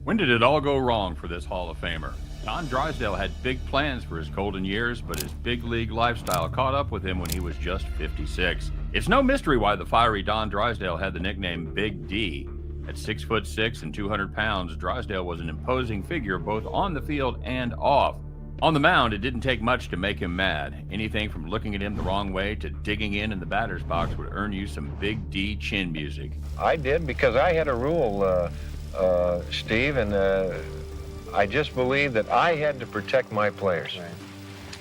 When did it all go wrong for this Hall of Famer? Don Drysdale had big plans for his golden years, but his big league lifestyle caught up with him when he was just 56. It's no mystery why the fiery Don Drysdale had the nickname Big D. At 6'6" and 200 pounds, Drysdale was an imposing figure both on the field and off. On the mound, it didn't take much to make him mad. Anything from looking at him the wrong way to digging in the batter's box would earn you some Big D chin music. I did because I had a rule, Steve, and I just believed that I had to protect my players.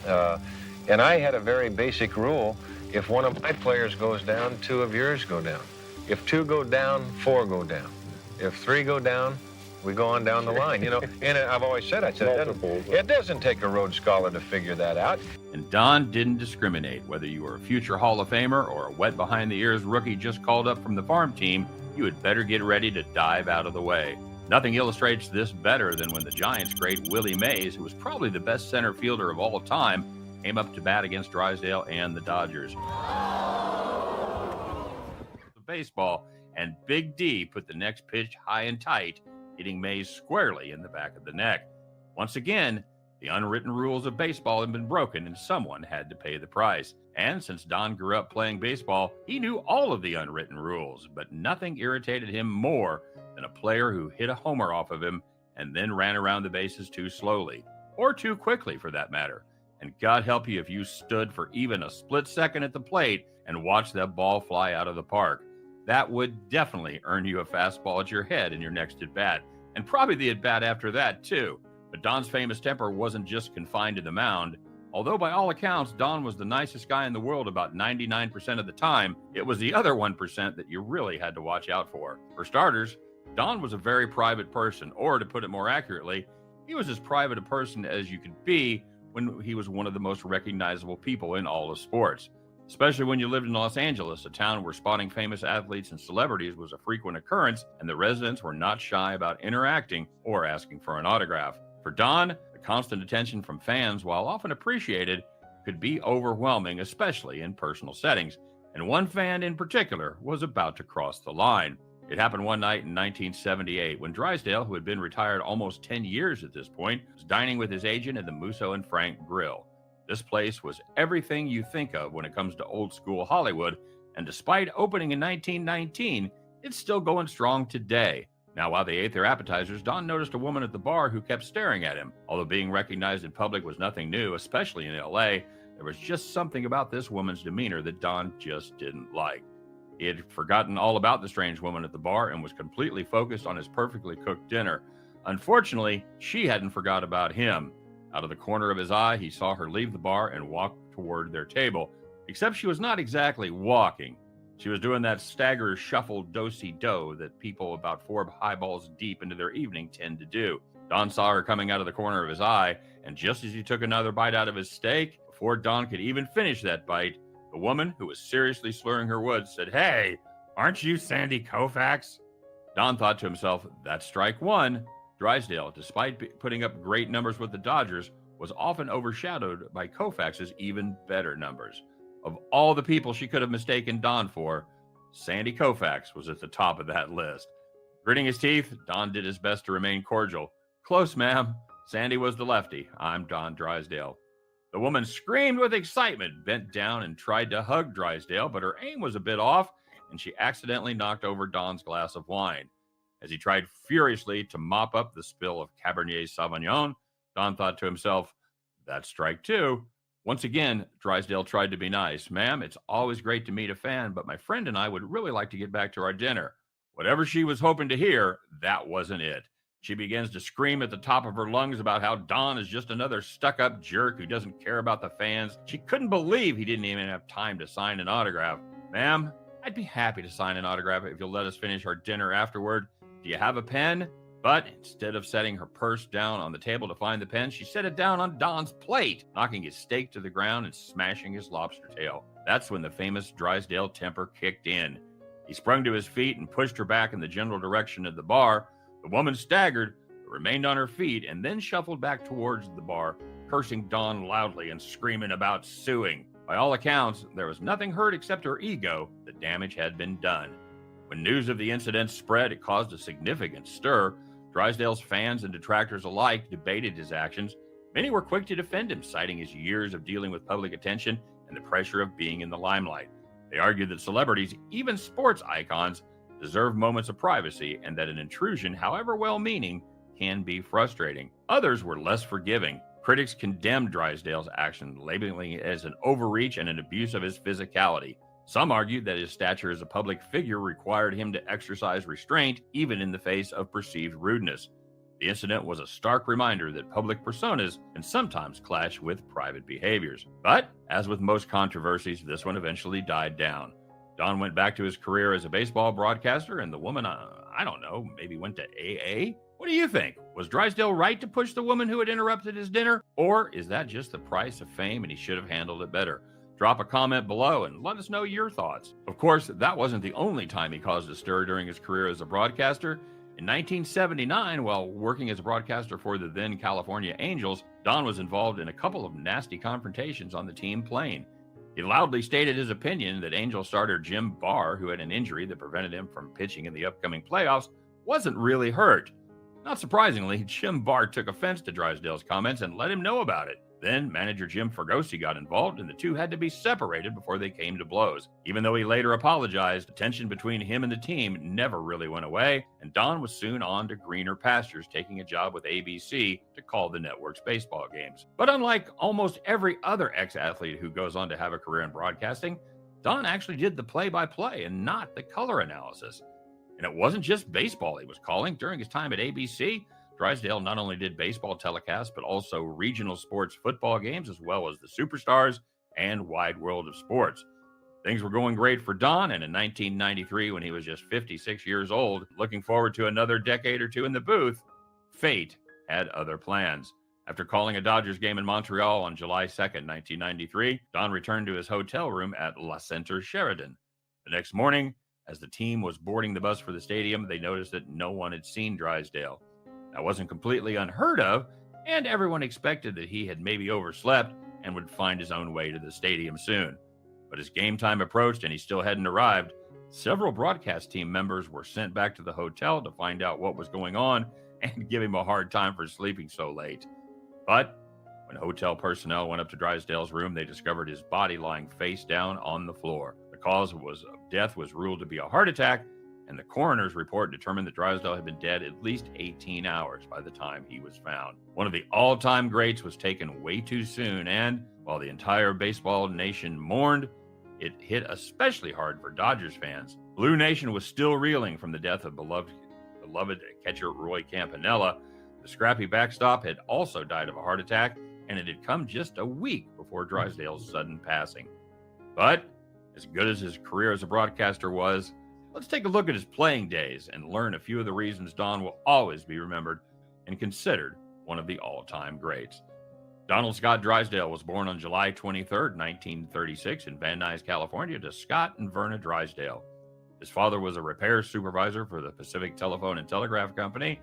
Right. And I had a very basic rule. If one of my players goes down, two of yours go down. If two go down, four go down. If three go down, we go on down the line, you know. And I've always said, it doesn't take a Rhodes Scholar to figure that out. And Don didn't discriminate. Whether you were a future Hall of Famer or a wet behind-the-ears rookie just called up from the farm team, you had better get ready to dive out of the way. Nothing illustrates this better than when the Giants' great Willie Mays, who was probably the best center fielder of all time, came up to bat against Drysdale and the Dodgers. The baseball, and Big D put the next pitch high and tight, hitting Mays squarely in the back of the neck. Once again, the unwritten rules of baseball had been broken and someone had to pay the price. And since Don grew up playing baseball, he knew all of the unwritten rules, but nothing irritated him more than a player who hit a homer off of him and then ran around the bases too slowly, or too quickly for that matter. And God help you if you stood for even a split second at the plate and watched that ball fly out of the park. That would definitely earn you a fastball at your head in your next at-bat, and probably the at-bat after that, too. But Don's famous temper wasn't just confined to the mound. Although by all accounts, Don was the nicest guy in the world about 99% of the time, it was the other 1% that you really had to watch out for. For starters, Don was a very private person, or to put it more accurately, he was as private a person as you could be when he was one of the most recognizable people in all of sports. Especially when you lived in Los Angeles, a town where spotting famous athletes and celebrities was a frequent occurrence, and the residents were not shy about interacting or asking for an autograph. For Don, the constant attention from fans, while often appreciated, could be overwhelming, especially in personal settings, and one fan in particular was about to cross the line. It happened one night in 1978 when Drysdale, who had been retired almost 10 years at this point, was dining with his agent at the Musso and Frank Grill. This place was everything you think of when it comes to old school Hollywood, and despite opening in 1919, it's still going strong today. Now, while they ate their appetizers, Don noticed a woman at the bar who kept staring at him. Although being recognized in public was nothing new, especially in LA, there was just something about this woman's demeanor that Don just didn't like. He had forgotten all about the strange woman at the bar and was completely focused on his perfectly cooked dinner. Unfortunately, she hadn't forgot about him. Out of the corner of his eye, he saw her leave the bar and walk toward their table, except she was not exactly walking. She was doing that stagger shuffle do-si-do that people about 4 highballs deep into their evening tend to do. Don saw her coming out of the corner of his eye, and just as he took another bite out of his steak, before Don could even finish that bite, the woman, who was seriously slurring her words, said, "Hey, aren't you Sandy Koufax?" Don thought to himself, that's strike one. Drysdale, despite putting up great numbers with the Dodgers, was often overshadowed by Koufax's even better numbers. Of all the people she could have mistaken Don for, Sandy Koufax was at the top of that list. Gritting his teeth, Don did his best to remain cordial. "Close, ma'am. Sandy was the lefty. I'm Don Drysdale." The woman screamed with excitement, bent down and tried to hug Drysdale, but her aim was a bit off, and she accidentally knocked over Don's glass of wine. As he tried furiously to mop up the spill of Cabernet Sauvignon, Don thought to himself, that's strike two. Once again, Drysdale tried to be nice. "Ma'am, it's always great to meet a fan, but my friend and I would really like to get back to our dinner." Whatever she was hoping to hear, that wasn't it. She begins to scream at the top of her lungs about how Don is just another stuck-up jerk who doesn't care about the fans. She couldn't believe he didn't even have time to sign an autograph. "Ma'am, I'd be happy to sign an autograph if you'll let us finish our dinner afterward. Do you have a pen?" But instead of setting her purse down on the table to find the pen, she set it down on Don's plate, knocking his steak to the ground and smashing his lobster tail. That's when the famous Drysdale temper kicked in. He sprung to his feet and pushed her back in the general direction of the bar. The woman staggered, but remained on her feet, and then shuffled back towards the bar, cursing Don loudly and screaming about suing. By all accounts, there was nothing hurt except her ego. The damage had been done. When news of the incident spread, it caused a significant stir. Drysdale's fans and detractors alike debated his actions. Many were quick to defend him, citing his years of dealing with public attention and the pressure of being in the limelight. They argued that celebrities, even sports icons, deserve moments of privacy and that an intrusion, however well-meaning, can be frustrating. Others were less forgiving. Critics condemned Drysdale's action, labeling it as an overreach and an abuse of his physicality. Some argued that his stature as a public figure required him to exercise restraint, even in the face of perceived rudeness. The incident was a stark reminder that public personas can sometimes clash with private behaviors. But, as with most controversies, this one eventually died down. Don went back to his career as a baseball broadcaster, and the woman, I don't know, maybe went to AA? What do you think? Was Drysdale right to push the woman who had interrupted his dinner? Or is that just the price of fame and he should have handled it better? Drop a comment below and let us know your thoughts. Of course, that wasn't the only time he caused a stir during his career as a broadcaster. In 1979, while working as a broadcaster for the then California Angels, Don was involved in a couple of nasty confrontations on the team plane. He loudly stated his opinion that Angel starter Jim Barr, who had an injury that prevented him from pitching in the upcoming playoffs, wasn't really hurt. Not surprisingly, Jim Barr took offense to Drysdale's comments and let him know about it. Then manager Jim Fergosi got involved, and the two had to be separated before they came to blows. Even though he later apologized, the tension between him and the team never really went away, and Don was soon on to greener pastures, taking a job with ABC to call the network's baseball games. But unlike almost every other ex-athlete who goes on to have a career in broadcasting, Don actually did the play-by-play and not the color analysis. And it wasn't just baseball he was calling. During his time at ABC, Drysdale not only did baseball telecasts, but also regional sports football games, as well as the Superstars and Wide World of Sports. Things were going great for Don, and in 1993, when he was just 56 years old, looking forward to another decade or two in the booth, fate had other plans. After calling a Dodgers game in Montreal on July 2nd, 1993, Don returned to his hotel room at La Center Sheridan. The next morning, as the team was boarding the bus for the stadium, they noticed that no one had seen Drysdale. That wasn't completely unheard of, and everyone expected that he had maybe overslept and would find his own way to the stadium soon. But as game time approached and he still hadn't arrived, several broadcast team members were sent back to the hotel to find out what was going on and give him a hard time for sleeping so late. But when hotel personnel went up to Drysdale's room, they discovered his body lying face down on the floor. The cause of death was ruled to be a heart attack, and the coroner's report determined that Drysdale had been dead at least 18 hours by the time he was found. One of the all-time greats was taken way too soon, and while the entire baseball nation mourned, it hit especially hard for Dodgers fans. Blue Nation was still reeling from the death of beloved catcher Roy Campanella. The scrappy backstop had also died of a heart attack, and it had come just a week before Drysdale's sudden passing. But as good as his career as a broadcaster was, let's take a look at his playing days and learn a few of the reasons Don will always be remembered and considered one of the all-time greats. Donald Scott Drysdale was born on July 23, 1936 in Van Nuys, California, to Scott and Verna Drysdale. His father was a repair supervisor for the Pacific Telephone and Telegraph Company,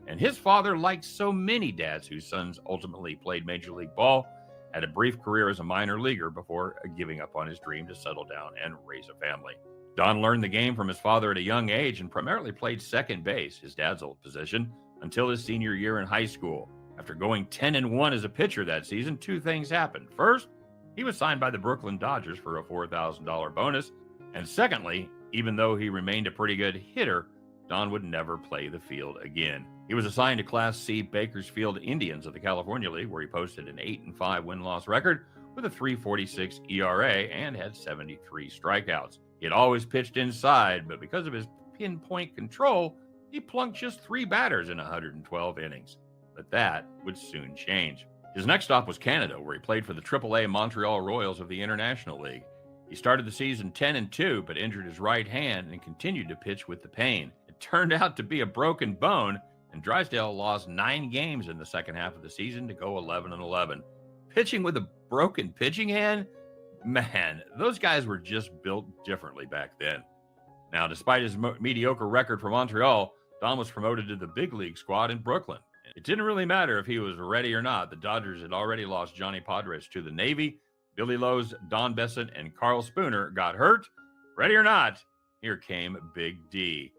and his father, like so many dads whose sons ultimately played Major League Ball, had a brief career as a minor leaguer before giving up on his dream to settle down and raise a family. Don learned the game from his father at a young age and primarily played second base, his dad's old position, until his senior year in high school. After going 10-1 as a pitcher that season, two things happened. First, he was signed by the Brooklyn Dodgers for a $4,000 bonus. And secondly, even though he remained a pretty good hitter, Don would never play the field again. He was assigned to Class C Bakersfield Indians of the California League, where he posted an 8-5 win-loss record with a .346 ERA and had 73 strikeouts. He had always pitched inside, but because of his pinpoint control, he plunked just 3 batters in 112 innings. But that would soon change. His next stop was Canada, where he played for the AAA Montreal Royals of the International League. He started the season 10-2, but injured his right hand and continued to pitch with the pain. It turned out to be a broken bone, and Drysdale lost 9 games in the second half of the season to go 11-11. Pitching with a broken pitching hand? Man, those guys were just built differently back then. Now, despite his mediocre record for Montreal, Don was promoted to the big league squad in Brooklyn. It didn't really matter if he was ready or not. The Dodgers had already lost Johnny Podres to the Navy. Billy Lowe's, Don Besson, and Carl Spooner got hurt. Ready or not, here came Big D.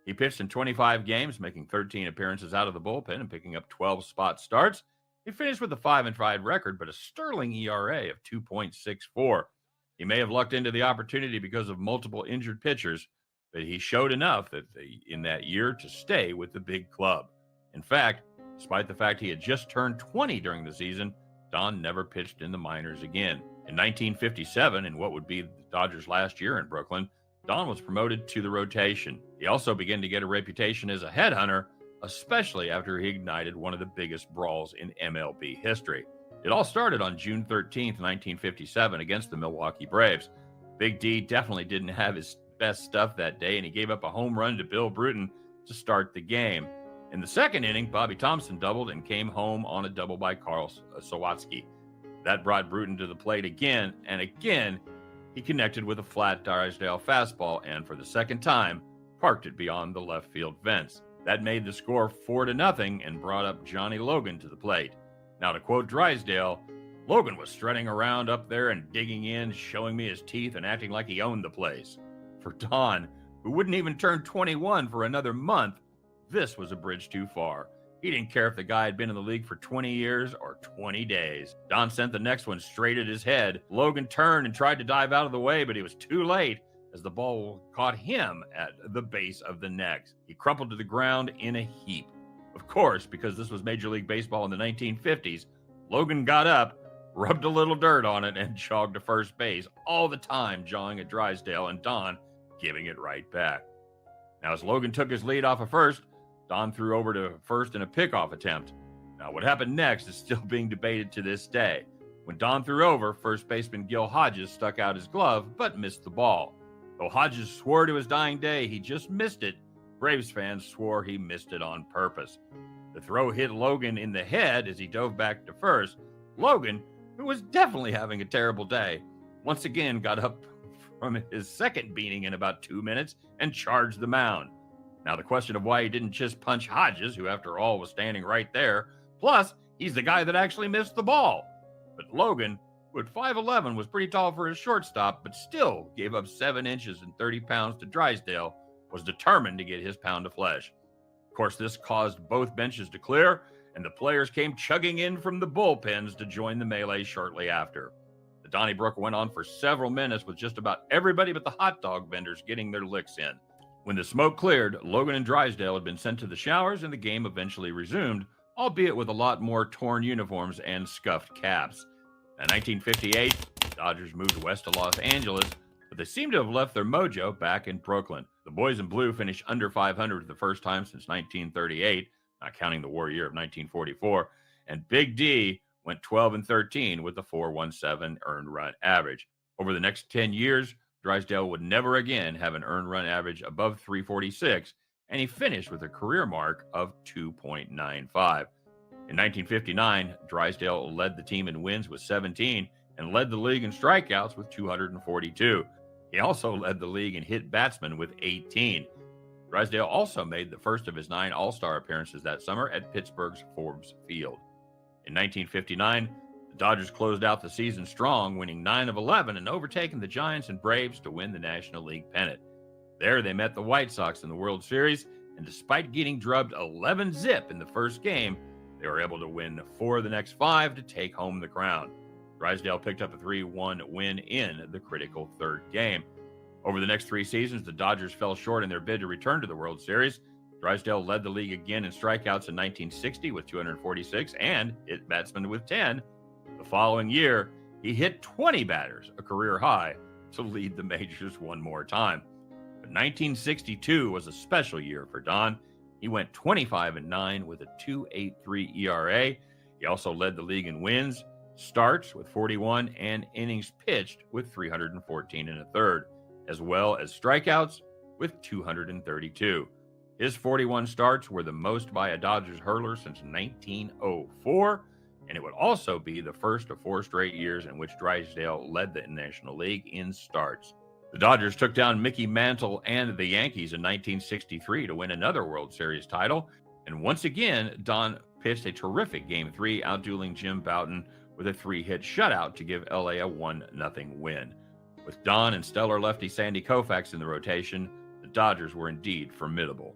He pitched in 25 games, making 13 appearances out of the bullpen and picking up 12 spot starts. He finished with a 5-5 record, but a sterling ERA of 2.64. He may have lucked into the opportunity because of multiple injured pitchers, but he showed enough in that year to stay with the big club. In fact, despite the fact he had just turned 20 during the season, Don never pitched in the minors again. In 1957, in what would be the Dodgers' last year in Brooklyn, Don was promoted to the rotation. He also began to get a reputation as a headhunter, especially after he ignited one of the biggest brawls in MLB history. It all started on June 13th, 1957, against the Milwaukee Braves. Big D definitely didn't have his best stuff that day, and he gave up a home run to Bill Bruton to start the game. In the second inning, Bobby Thompson doubled and came home on a double by Carl Sawatsky. That brought Bruton to the plate again, and again, he connected with a flat Drysdale fastball and, for the second time, parked it beyond the left field fence. That made the score 4-0 and brought up Johnny Logan to the plate. Now, to quote Drysdale, Logan was strutting around up there and digging in, showing me his teeth and acting like he owned the place. For Don, who wouldn't even turn 21 for another month, this was a bridge too far. He didn't care if the guy had been in the league for 20 years or 20 days. Don sent the next one straight at his head. Logan turned and tried to dive out of the way, but he was too late as the ball caught him at the base of the neck. He crumpled to the ground in a heap. Of course, because this was Major League Baseball in the 1950s, Logan got up, rubbed a little dirt on it, and jogged to first base, all the time jawing at Drysdale and Don giving it right back. Now, as Logan took his lead off of first, Don threw over to first in a pickoff attempt. Now, what happened next is still being debated to this day. When Don threw over, first baseman Gil Hodges stuck out his glove, but missed the ball. Though Hodges swore to his dying day he just missed it, Braves fans swore he missed it on purpose. The throw hit Logan in the head as he dove back to first. Logan, who was definitely having a terrible day, once again got up from his second beating in about 2 minutes and charged the mound. Now, the question of why he didn't just punch Hodges, who after all was standing right there, plus he's the guy that actually missed the ball. But Logan, who at 5'11", was pretty tall for his shortstop, but still gave up 7 inches and 30 pounds to Drysdale, was determined to get his pound of flesh. Of course, this caused both benches to clear, and the players came chugging in from the bullpens to join the melee shortly after. The Donnybrook went on for several minutes with just about everybody but the hot dog vendors getting their licks in. When the smoke cleared, Logan and Drysdale had been sent to the showers, and the game eventually resumed, albeit with a lot more torn uniforms and scuffed caps. In 1958, the Dodgers moved west to Los Angeles, but they seem to have left their mojo back in Brooklyn. The boys in blue finished under 500 for the first time since 1938, not counting the war year of 1944, and Big D went 12-13 with a 4.17 earned run average. Over the next 10 years, Drysdale would never again have an earned run average above 346, and he finished with a career mark of 2.95. In 1959, Drysdale led the team in wins with 17 and led the league in strikeouts with 242. He also led the league in hit batsmen with 18. Drysdale also made the first of his 9 All-Star appearances that summer at Pittsburgh's Forbes Field. In 1959, the Dodgers closed out the season strong, winning 9 of 11 and overtaking the Giants and Braves to win the National League pennant. There, they met the White Sox in the World Series, and despite getting drubbed 11-0 in the first game, they were able to win 4 of the next 5 to take home the crown. Drysdale picked up a 3-1 win in the critical third game. Over the next 3 seasons, the Dodgers fell short in their bid to return to the World Series. Drysdale led the league again in strikeouts in 1960 with 246 and hit batsmen with 10. The following year, he hit 20 batters, a career high, to lead the majors one more time. But 1962 was a special year for Don. He went 25-9 with a 2.83 ERA. He also led the league in wins, starts with 41, and innings pitched with 314 1/3, as well as strikeouts with 232. His 41 starts were the most by a Dodgers hurler since 1904, and it would also be the first of 4 straight years in which Drysdale led the National League in starts. The Dodgers took down Mickey Mantle and the Yankees in 1963 to win another World Series title, and once again, Don pitched a terrific Game 3, outdueling Jim Bouton with a 3-hit shutout to give LA a 1-0 win. With Don and stellar lefty Sandy Koufax in the rotation, the Dodgers were indeed formidable.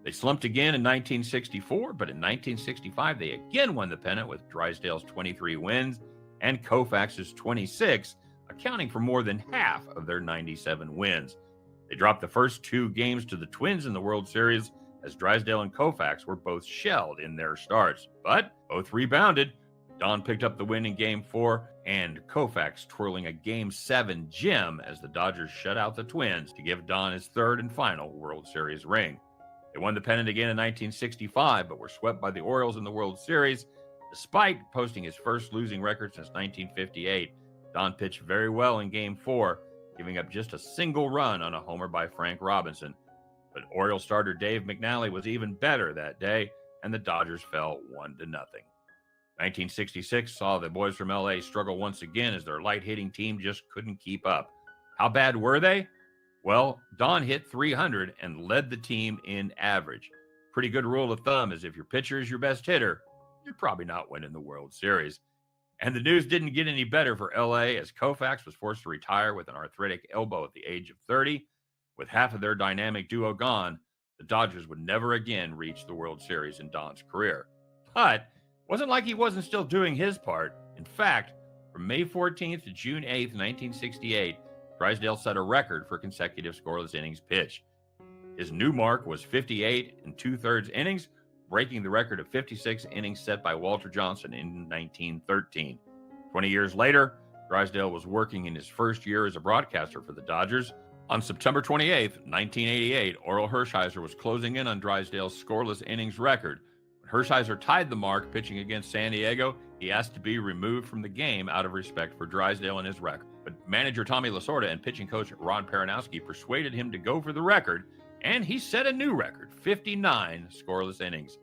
They slumped again in 1964, but in 1965 they again won the pennant with Drysdale's 23 wins and Koufax's 26, accounting for more than half of their 97 wins. They dropped the first 2 games to the Twins in the World Series as Drysdale and Koufax were both shelled in their starts, but both rebounded. Don picked up the win in Game 4, and Koufax twirling a Game 7 gem as the Dodgers shut out the Twins to give Don his 3rd and final World Series ring. They won the pennant again in 1965, but were swept by the Orioles in the World Series. Despite posting his first losing record since 1958, Don pitched very well in Game 4, giving up just a single run on a homer by Frank Robinson. But Orioles starter Dave McNally was even better that day, and the Dodgers fell 1-0. 1966 saw the boys from LA struggle once again as their light-hitting team just couldn't keep up. How bad were they? Well, Don hit 300 and led the team in average. Pretty good rule of thumb is if your pitcher is your best hitter, you're probably not winning the World Series. And the news didn't get any better for LA as Koufax was forced to retire with an arthritic elbow at the age of 30. With half of their dynamic duo gone, the Dodgers would never again reach the World Series in Don's career. But it wasn't like he wasn't still doing his part. In fact, from May 14th to June 8th, 1968, Drysdale set a record for consecutive scoreless innings pitched. His new mark was 58 2/3 innings, breaking the record of 56 innings set by Walter Johnson in 1913. 20 years later, Drysdale was working in his first year as a broadcaster for the Dodgers. On September 28, 1988, Orel Hershiser was closing in on Drysdale's scoreless innings record. When Hershiser tied the mark pitching against San Diego, he asked to be removed from the game out of respect for Drysdale and his record. But manager Tommy Lasorda and pitching coach Ron Peranowski persuaded him to go for the record, and he set a new record, 59 scoreless innings.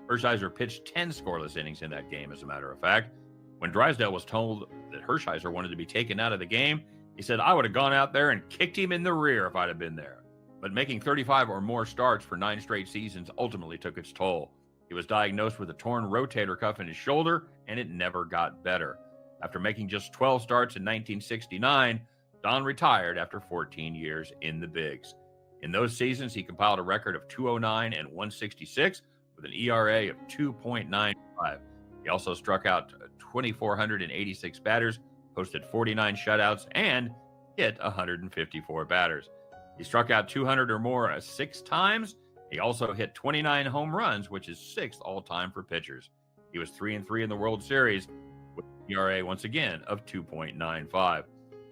Hershiser pitched 10 scoreless innings in that game, as a matter of fact. When Drysdale was told that Hershiser wanted to be taken out of the game, he said, "I would have gone out there and kicked him in the rear if I'd have been there." But making 35 or more starts for 9 straight seasons ultimately took its toll. He was diagnosed with a torn rotator cuff in his shoulder, and it never got better. After making just 12 starts in 1969, Don retired after 14 years in the bigs. In those seasons, he compiled a record of 209 and 166 with an ERA of 2.95. He also struck out 2,486 batters, posted 49 shutouts, and hit 154 batters. He struck out 200 or more 6 times. He also hit 29 home runs, which is 6th all-time for pitchers. He was 3-3 in the World Series with an ERA once again of 2.95.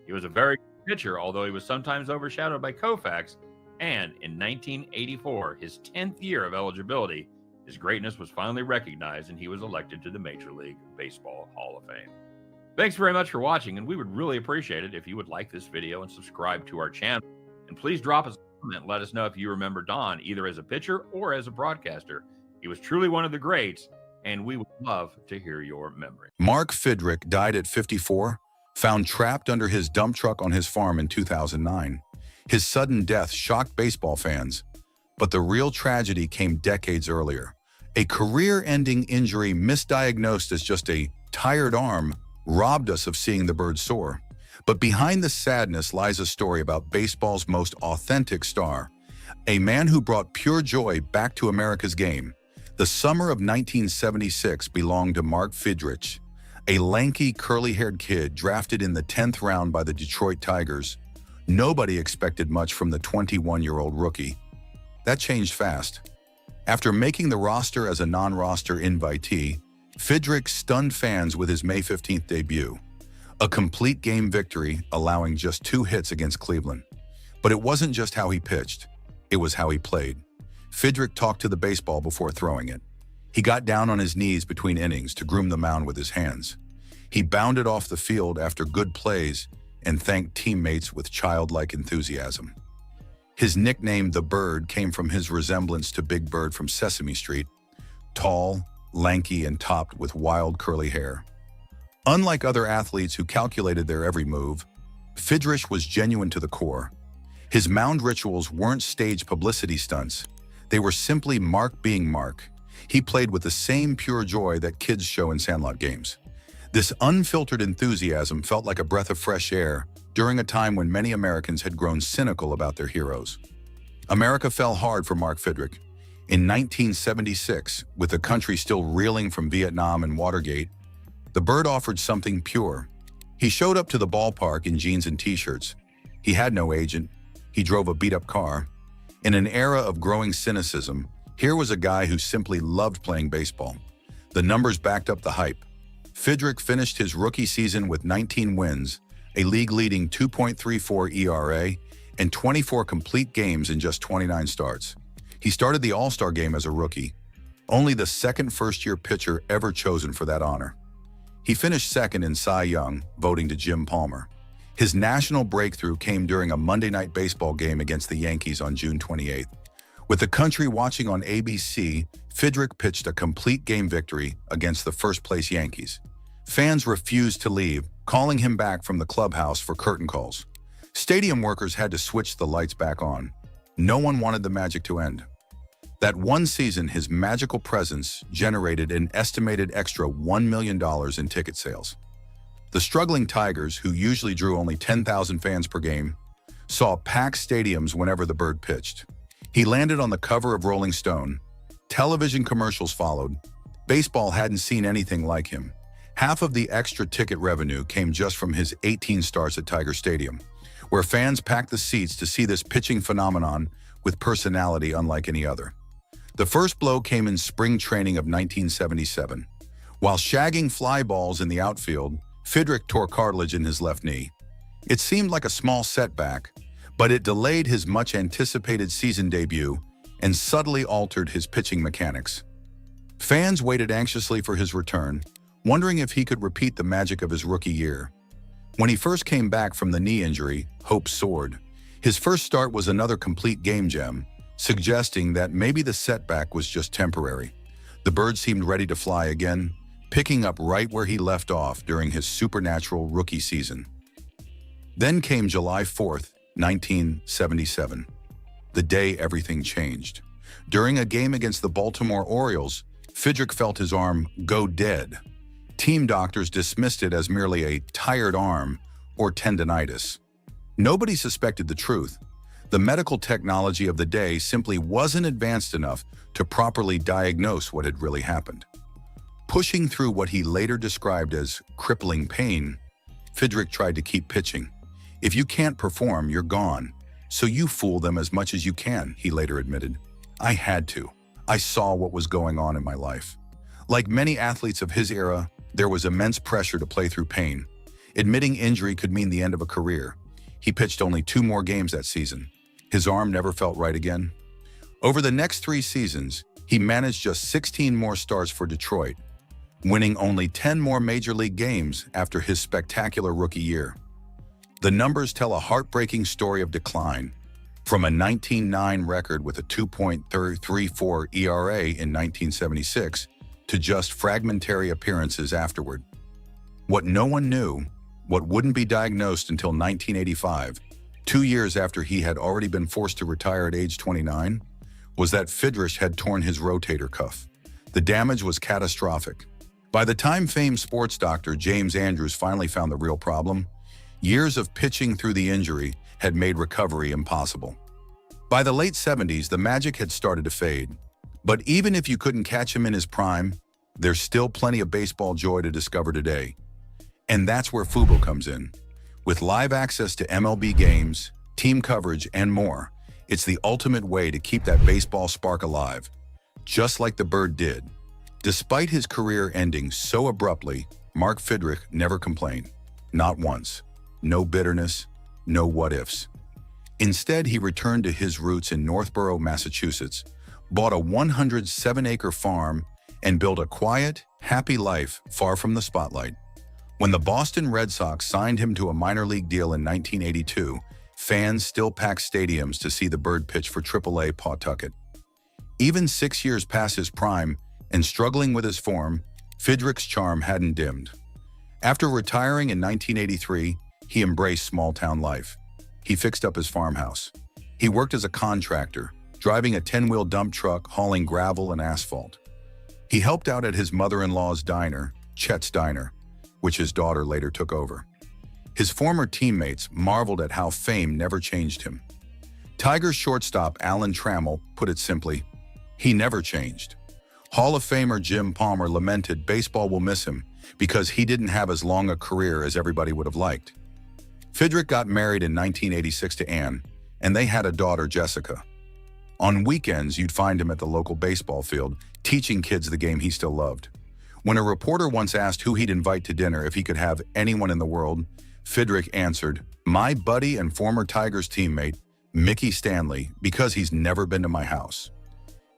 He was a very good pitcher, although he was sometimes overshadowed by Koufax. And in 1984, his 10th year of eligibility, his greatness was finally recognized and he was elected to the Major League Baseball Hall of Fame. Thanks very much for watching, and we would really appreciate it if you would like this video and subscribe to our channel. And please drop us a comment and let us know if you remember Don either as a pitcher or as a broadcaster. He was truly one of the greats, and we would love to hear your memory. Mark Fidrych died at 54, found trapped under his dump truck on his farm in 2009. His sudden death shocked baseball fans, but the real tragedy came decades earlier. A career-ending injury misdiagnosed as just a tired arm robbed us of seeing the bird soar. But behind the sadness lies a story about baseball's most authentic star, a man who brought pure joy back to America's game. The summer of 1976 belonged to Mark Fidrych, a lanky, curly-haired kid drafted in the 10th round by the Detroit Tigers. Nobody expected much from the 21-year-old rookie. That changed fast. After making the roster as a non-roster invitee, Fidrych stunned fans with his May 15th debut, a complete game victory allowing just 2 hits against Cleveland. But it wasn't just how he pitched, it was how he played. Fidrych talked to the baseball before throwing it. He got down on his knees between innings to groom the mound with his hands. He bounded off the field after good plays and thanked teammates with childlike enthusiasm. His nickname, the Bird, came from his resemblance to Big Bird from Sesame Street, tall, lanky, and topped with wild curly hair. Unlike other athletes who calculated their every move, Fidrych was genuine to the core. His mound rituals weren't staged publicity stunts. They were simply Mark being Mark. He played with the same pure joy that kids show in Sandlot games. This unfiltered enthusiasm felt like a breath of fresh air during a time when many Americans had grown cynical about their heroes. America fell hard for Mark Fidrych. In 1976, with the country still reeling from Vietnam and Watergate, the Bird offered something pure. He showed up to the ballpark in jeans and t-shirts. He had no agent. He drove a beat-up car. In an era of growing cynicism, here was a guy who simply loved playing baseball. The numbers backed up the hype. Fidrych finished his rookie season with 19 wins, a league-leading 2.34 ERA, and 24 complete games in just 29 starts. He started the All-Star game as a rookie, only the second first-year pitcher ever chosen for that honor. He finished second in Cy Young, voting to Jim Palmer. His national breakthrough came during a Monday Night Baseball game against the Yankees on June 28th. With the country watching on ABC, Fidrych pitched a complete game victory against the first-place Yankees. Fans refused to leave, calling him back from the clubhouse for curtain calls. Stadium workers had to switch the lights back on. No one wanted the magic to end. That one season, his magical presence generated an estimated extra $1 million in ticket sales. The struggling Tigers, who usually drew only 10,000 fans per game, saw packed stadiums whenever the Bird pitched. He landed on the cover of Rolling Stone. Television commercials followed. Baseball hadn't seen anything like him. Half of the extra ticket revenue came just from his 18 starts at Tiger Stadium, where fans packed the seats to see this pitching phenomenon with personality unlike any other. The first blow came in spring training of 1977. While shagging fly balls in the outfield, Fidrych tore cartilage in his left knee. It seemed like a small setback, but it delayed his much-anticipated season debut and subtly altered his pitching mechanics. Fans waited anxiously for his return, wondering if he could repeat the magic of his rookie year. When he first came back from the knee injury, hope soared. His first start was another complete game gem, suggesting that maybe the setback was just temporary. The Bird seemed ready to fly again, picking up right where he left off during his supernatural rookie season. Then came July 4th, 1977, the day everything changed. During a game against the Baltimore Orioles, Fidrych felt his arm go dead. Team doctors dismissed it as merely a tired arm or tendinitis. Nobody suspected the truth. The medical technology of the day simply wasn't advanced enough to properly diagnose what had really happened. Pushing through what he later described as crippling pain, Fidrych tried to keep pitching. "If you can't perform, you're gone. So you fool them as much as you can," he later admitted. "I had to. I saw what was going on in my life." Like many athletes of his era, there was immense pressure to play through pain. Admitting injury could mean the end of a career. He pitched only 2 more games that season. His arm never felt right again. Over the next 3 seasons, he managed just 16 more starts for Detroit, winning only 10 more major league games after his spectacular rookie year. The numbers tell a heartbreaking story of decline, from a 19-9 record with a 2.34 ERA in 1976 to just fragmentary appearances afterward. What no one knew, what wouldn't be diagnosed until 1985, 2 years after he had already been forced to retire at age 29, was that Fidrych had torn his rotator cuff. The damage was catastrophic. By the time famed sports doctor James Andrews finally found the real problem, years of pitching through the injury had made recovery impossible. By the late 70s, the magic had started to fade. But even if you couldn't catch him in his prime, there's still plenty of baseball joy to discover today. And that's where Fubo comes in. With live access to MLB games, team coverage, and more, it's the ultimate way to keep that baseball spark alive, just like the Bird did. Despite his career ending so abruptly, Mark Fidrych never complained. Not once. No bitterness, no what-ifs. Instead, he returned to his roots in Northborough, Massachusetts, bought a 107-acre farm, and built a quiet, happy life far from the spotlight. When the Boston Red Sox signed him to a minor league deal in 1982, fans still packed stadiums to see the Bird pitch for AAA Pawtucket. Even 6 years past his prime and struggling with his form, Fidrych's charm hadn't dimmed. After retiring in 1983, he embraced small-town life. He fixed up his farmhouse. He worked as a contractor, driving a 10-wheel dump truck hauling gravel and asphalt. He helped out at his mother-in-law's diner, Chet's Diner, which his daughter later took over. His former teammates marveled at how fame never changed him. Tigers shortstop Alan Trammell put it simply, he never changed. Hall of Famer Jim Palmer lamented baseball will miss him because he didn't have as long a career as everybody would have liked. Fidrych got married in 1986 to Ann, and they had a daughter, Jessica. On weekends, you'd find him at the local baseball field, teaching kids the game he still loved. When a reporter once asked who he'd invite to dinner if he could have anyone in the world, Fidrych answered, "My buddy and former Tigers teammate, Mickey Stanley, because he's never been to my house."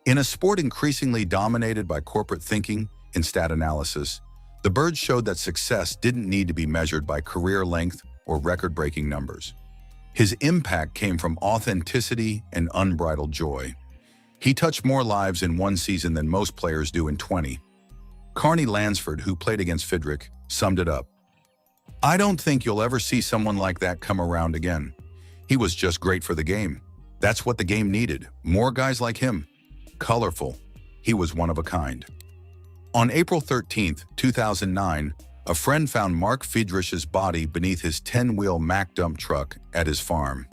In a sport increasingly dominated by corporate thinking and stat analysis, the Bird showed that success didn't need to be measured by career length or record-breaking numbers. His impact came from authenticity and unbridled joy. He touched more lives in one season than most players do in 20. Carney Lansford, who played against Fidrych, summed it up. "I don't think you'll ever see someone like that come around again. He was just great for the game. That's what the game needed, more guys like him. Colorful. He was one of a kind." On April 13, 2009, a friend found Mark Fidrych's body beneath his 10-wheel Mack dump truck at his farm.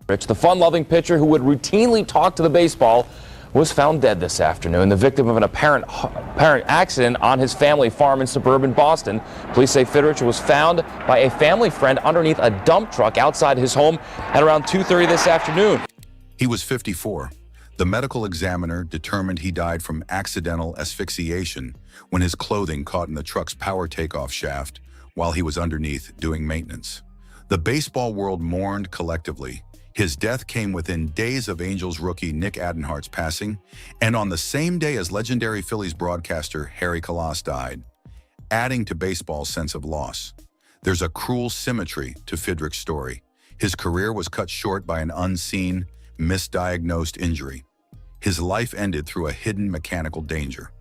The fun-loving pitcher who would routinely talk to the baseball was found dead this afternoon, the victim of an apparent accident on his family farm in suburban Boston. Police say Fidrych was found by a family friend underneath a dump truck outside his home at around 2:30 this afternoon. He was 54. The medical examiner determined he died from accidental asphyxiation when his clothing caught in the truck's power takeoff shaft while he was underneath doing maintenance. The baseball world mourned collectively. His death came within days of Angels rookie Nick Adenhart's passing, and on the same day as legendary Phillies broadcaster Harry Kalas died, adding to baseball's sense of loss. There's a cruel symmetry to Fidrych's story. His career was cut short by an unseen, misdiagnosed injury. His life ended through a hidden mechanical danger.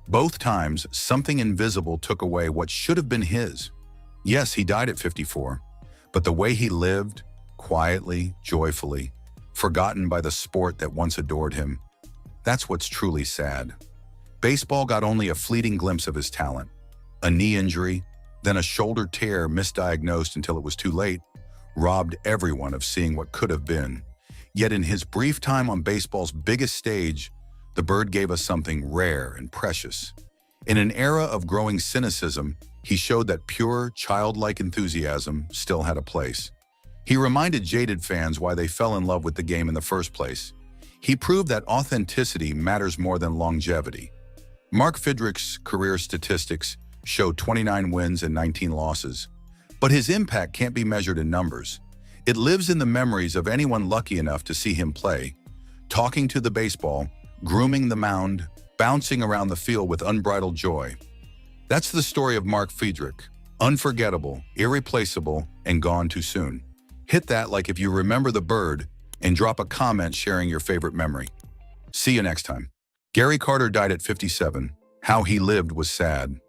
Both times, something invisible took away what should have been his. Yes, he died at 54, but the way he lived, quietly, joyfully, forgotten by the sport that once adored him, that's what's truly sad. Baseball got only a fleeting glimpse of his talent. A knee injury, then a shoulder tear misdiagnosed until it was too late, robbed everyone of seeing what could have been. Yet in his brief time on baseball's biggest stage, the Bird gave us something rare and precious. In an era of growing cynicism, he showed that pure, childlike enthusiasm still had a place. He reminded jaded fans why they fell in love with the game in the first place. He proved that authenticity matters more than longevity. Mark Fidrych's career statistics show 29 wins and 19 losses, but his impact can't be measured in numbers. It lives in the memories of anyone lucky enough to see him play, talking to the baseball, grooming the mound, bouncing around the field with unbridled joy. That's the story of Mark Fidrych. Unforgettable, irreplaceable, and gone too soon. Hit that like if you remember the Bird and drop a comment sharing your favorite memory. See you next time. Gary Carter died at 57. How he lived was sad.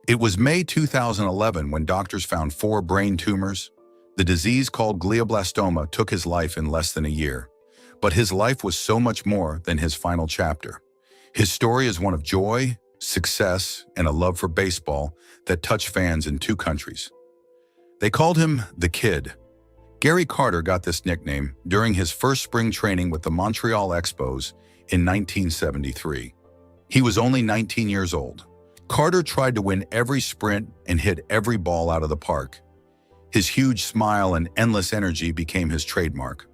It was May 2011 when doctors found 4 brain tumors. The disease called glioblastoma took his life in less than a year. But his life was so much more than his final chapter. His story is one of joy, success, and a love for baseball that touched fans in 2 countries. They called him the Kid. Gary Carter got this nickname during his first spring training with the Montreal Expos in 1973. He was only 19 years old. Carter tried to win every sprint and hit every ball out of the park. His huge smile and endless energy became his trademark.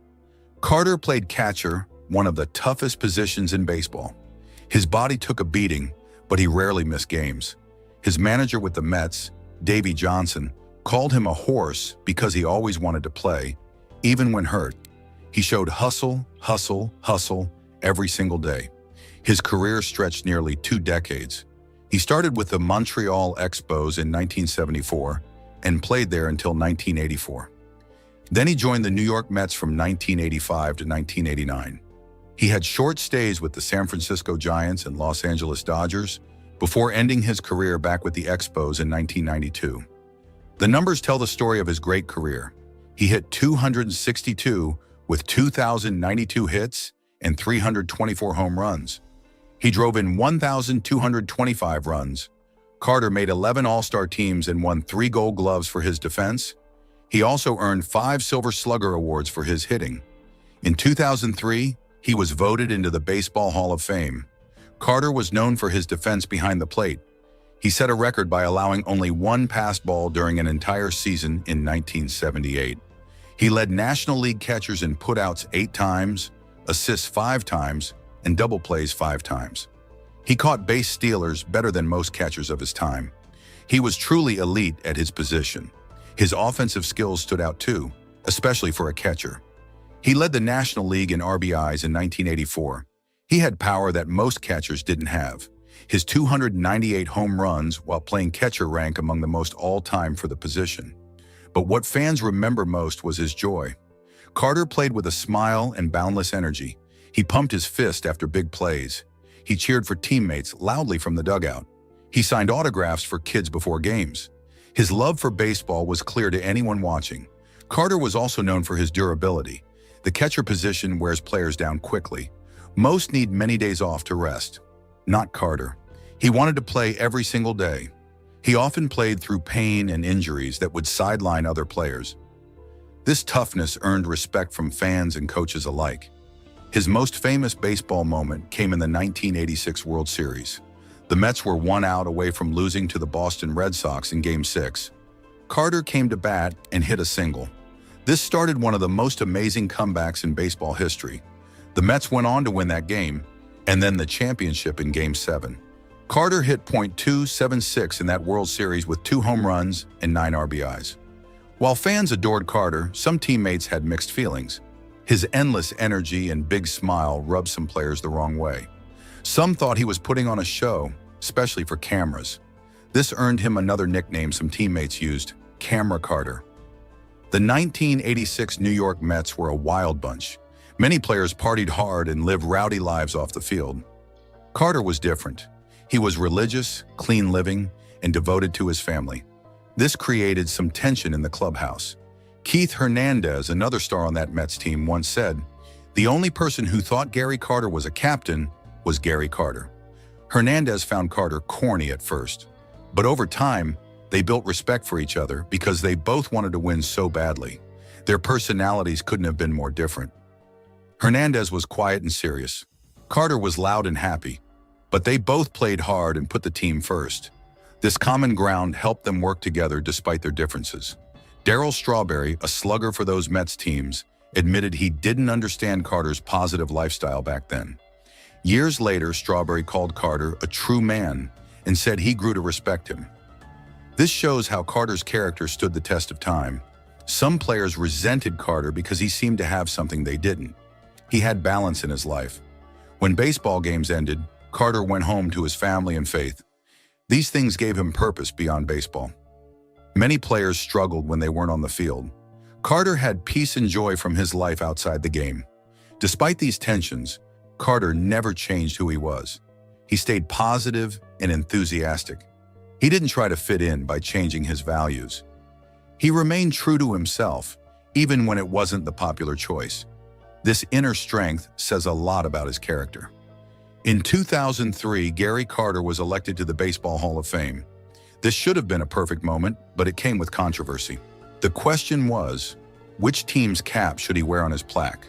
Carter played catcher, one of the toughest positions in baseball. His body took a beating, but he rarely missed games. His manager with the Mets, Davey Johnson, called him a horse because he always wanted to play, even when hurt. He showed hustle, hustle, hustle every single day. His career stretched nearly 2 decades. He started with the Montreal Expos in 1974 and played there until 1984. Then he joined the New York Mets from 1985 to 1989. He had short stays with the San Francisco Giants and Los Angeles Dodgers before ending his career back with the Expos in 1992. The numbers tell the story of his great career. He hit 262 with 2,092 hits and 324 home runs. He drove in 1,225 runs. Carter made 11 All-Star teams and won 3 Gold Gloves for his defense. He also earned 5 Silver Slugger Awards for his hitting. In 2003, he was voted into the Baseball Hall of Fame. Carter was known for his defense behind the plate. He set a record by allowing only one passed ball during an entire season in 1978. He led National League catchers in putouts 8 times, assists 5 times, and double plays 5 times. He caught base stealers better than most catchers of his time. He was truly elite at his position. His offensive skills stood out too, especially for a catcher. He led the National League in RBIs in 1984. He had power that most catchers didn't have. His 298 home runs while playing catcher rank among the most all-time for the position. But what fans remember most was his joy. Carter played with a smile and boundless energy. He pumped his fist after big plays. He cheered for teammates loudly from the dugout. He signed autographs for kids before games. His love for baseball was clear to anyone watching. Carter was also known for his durability. The catcher position wears players down quickly. Most need many days off to rest. Not Carter. He wanted to play every single day. He often played through pain and injuries that would sideline other players. This toughness earned respect from fans and coaches alike. His most famous baseball moment came in the 1986 World Series. The Mets were 1 out away from losing to the Boston Red Sox in Game 6. Carter came to bat and hit a single. This started one of the most amazing comebacks in baseball history. The Mets went on to win that game, and then the championship in Game 7. Carter hit .276 in that World Series with 2 home runs and 9 RBIs. While fans adored Carter, some teammates had mixed feelings. His endless energy and big smile rubbed some players the wrong way. Some thought he was putting on a show, especially for cameras. This earned him another nickname some teammates used, Camera Carter. The 1986 New York Mets were a wild bunch. Many players partied hard and lived rowdy lives off the field. Carter was different. He was religious, clean living, and devoted to his family. This created some tension in the clubhouse. Keith Hernandez, another star on that Mets team, once said, "The only person who thought Gary Carter was a captain was Gary Carter." Hernandez found Carter corny at first, but over time, they built respect for each other because they both wanted to win so badly. Their personalities couldn't have been more different. Hernandez was quiet and serious. Carter was loud and happy, but they both played hard and put the team first. This common ground helped them work together despite their differences. Darryl Strawberry, a slugger for those Mets teams, admitted he didn't understand Carter's positive lifestyle back then. Years later, Strawberry called Carter a true man and said he grew to respect him. This shows how Carter's character stood the test of time. Some players resented Carter because he seemed to have something they didn't. He had balance in his life. When baseball games ended, Carter went home to his family and faith. These things gave him purpose beyond baseball. Many players struggled when they weren't on the field. Carter had peace and joy from his life outside the game. Despite these tensions, Carter never changed who he was. He stayed positive and enthusiastic. He didn't try to fit in by changing his values. He remained true to himself, even when it wasn't the popular choice. This inner strength says a lot about his character. In 2003, Gary Carter was elected to the Baseball Hall of Fame. This should have been a perfect moment, but it came with controversy. The question was, which team's cap should he wear on his plaque?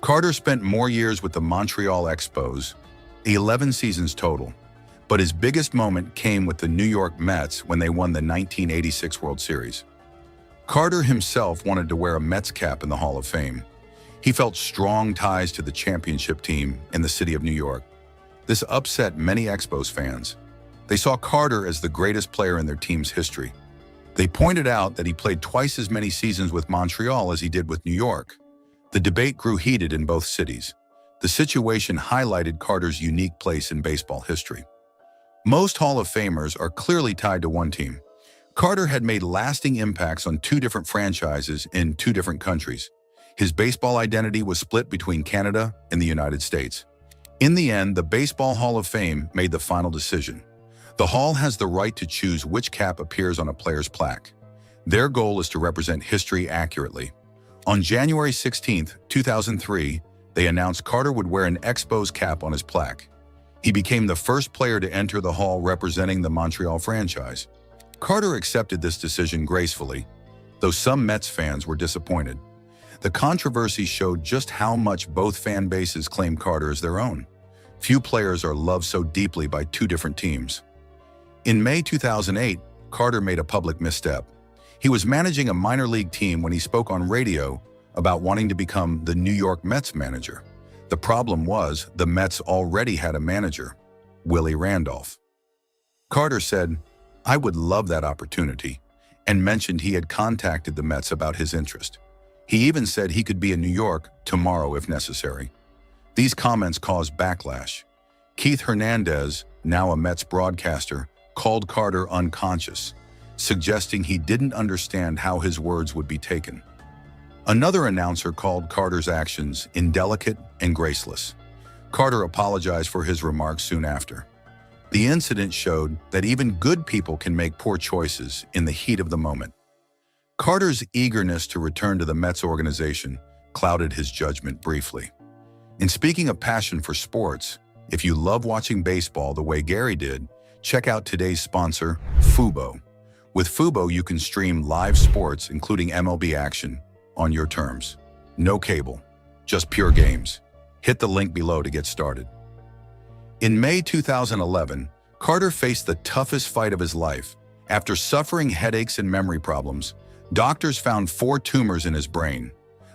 Carter spent more years with the Montreal Expos, 11 seasons total, but his biggest moment came with the New York Mets when they won the 1986 World Series. Carter himself wanted to wear a Mets cap in the Hall of Fame. He felt strong ties to the championship team in the city of New York. This upset many Expos fans. They saw Carter as the greatest player in their team's history. They pointed out that he played twice as many seasons with Montreal as he did with New York. The debate grew heated in both cities. The situation highlighted Carter's unique place in baseball history. Most Hall of Famers are clearly tied to one team. Carter had made lasting impacts on 2 different franchises in 2 different countries. His baseball identity was split between Canada and the United States. In the end, the Baseball Hall of Fame made the final decision. The Hall has the right to choose which cap appears on a player's plaque. Their goal is to represent history accurately. On January 16, 2003, they announced Carter would wear an Expos cap on his plaque. He became the first player to enter the Hall representing the Montreal franchise. Carter accepted this decision gracefully, though some Mets fans were disappointed. The controversy showed just how much both fan bases claim Carter as their own. Few players are loved so deeply by two different teams. In May 2008, Carter made a public misstep. He was managing a minor league team when he spoke on radio about wanting to become the New York Mets manager. The problem was the Mets already had a manager, Willie Randolph. Carter said, "I would love that opportunity," and mentioned he had contacted the Mets about his interest. He even said he could be in New York tomorrow if necessary. These comments caused backlash. Keith Hernandez, now a Mets broadcaster, called Carter unconscious, suggesting he didn't understand how his words would be taken. Another announcer called Carter's actions indelicate and graceless. Carter apologized for his remarks soon after. The incident showed that even good people can make poor choices in the heat of the moment. Carter's eagerness to return to the Mets organization clouded his judgment briefly. In speaking of passion for sports, if you love watching baseball the way Gary did, check out today's sponsor, Fubo. With Fubo, you can stream live sports, including MLB action, on your terms. No cable, just pure games. Hit the link below to get started. In May 2011, Carter faced the toughest fight of his life. After suffering headaches and memory problems, doctors found 4 tumors in his brain.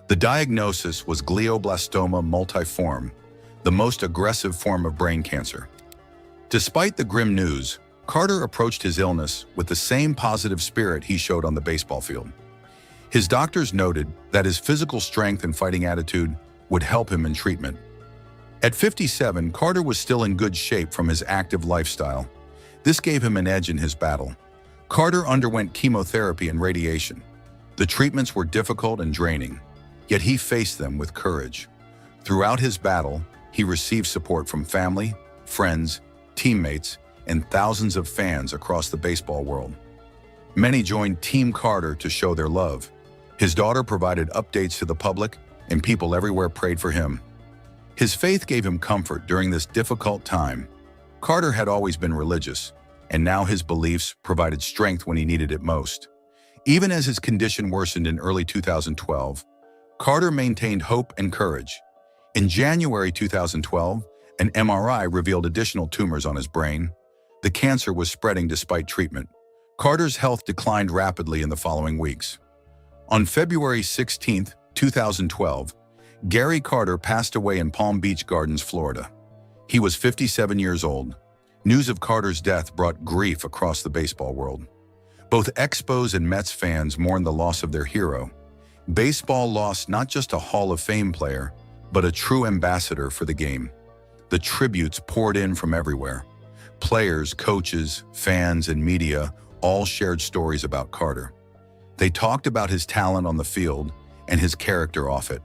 The diagnosis was glioblastoma multiforme, the most aggressive form of brain cancer. Despite the grim news, Carter approached his illness with the same positive spirit he showed on the baseball field. His doctors noted that his physical strength and fighting attitude would help him in treatment. At 57, Carter was still in good shape from his active lifestyle. This gave him an edge in his battle. Carter underwent chemotherapy and radiation. The treatments were difficult and draining, yet he faced them with courage. Throughout his battle, he received support from family, friends, teammates, and thousands of fans across the baseball world. Many joined Team Carter to show their love. His daughter provided updates to the public, and people everywhere prayed for him. His faith gave him comfort during this difficult time. Carter had always been religious, and now his beliefs provided strength when he needed it most. Even as his condition worsened in early 2012, Carter maintained hope and courage. In January 2012, an MRI revealed additional tumors on his brain. The cancer was spreading despite treatment. Carter's health declined rapidly in the following weeks. On February 16, 2012, Gary Carter passed away in Palm Beach Gardens, Florida. He was 57 years old. News of Carter's death brought grief across the baseball world. Both Expos and Mets fans mourned the loss of their hero. Baseball lost not just a Hall of Fame player, but a true ambassador for the game. The tributes poured in from everywhere. Players, coaches, fans, and media all shared stories about Carter. They talked about his talent on the field and his character off it.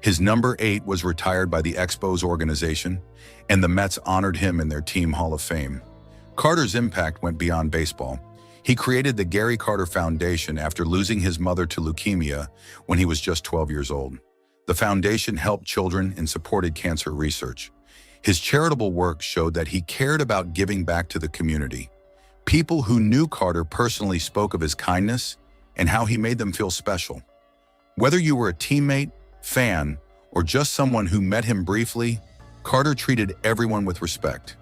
His number 8 was retired by the Expos organization, and the Mets honored him in their Team Hall of Fame. Carter's impact went beyond baseball. He created the Gary Carter Foundation after losing his mother to leukemia when he was just 12 years old. The foundation helped children and supported cancer research. His charitable work showed that he cared about giving back to the community. People who knew Carter personally spoke of his kindness and how he made them feel special. Whether you were a teammate, fan, or just someone who met him briefly, Carter treated everyone with respect.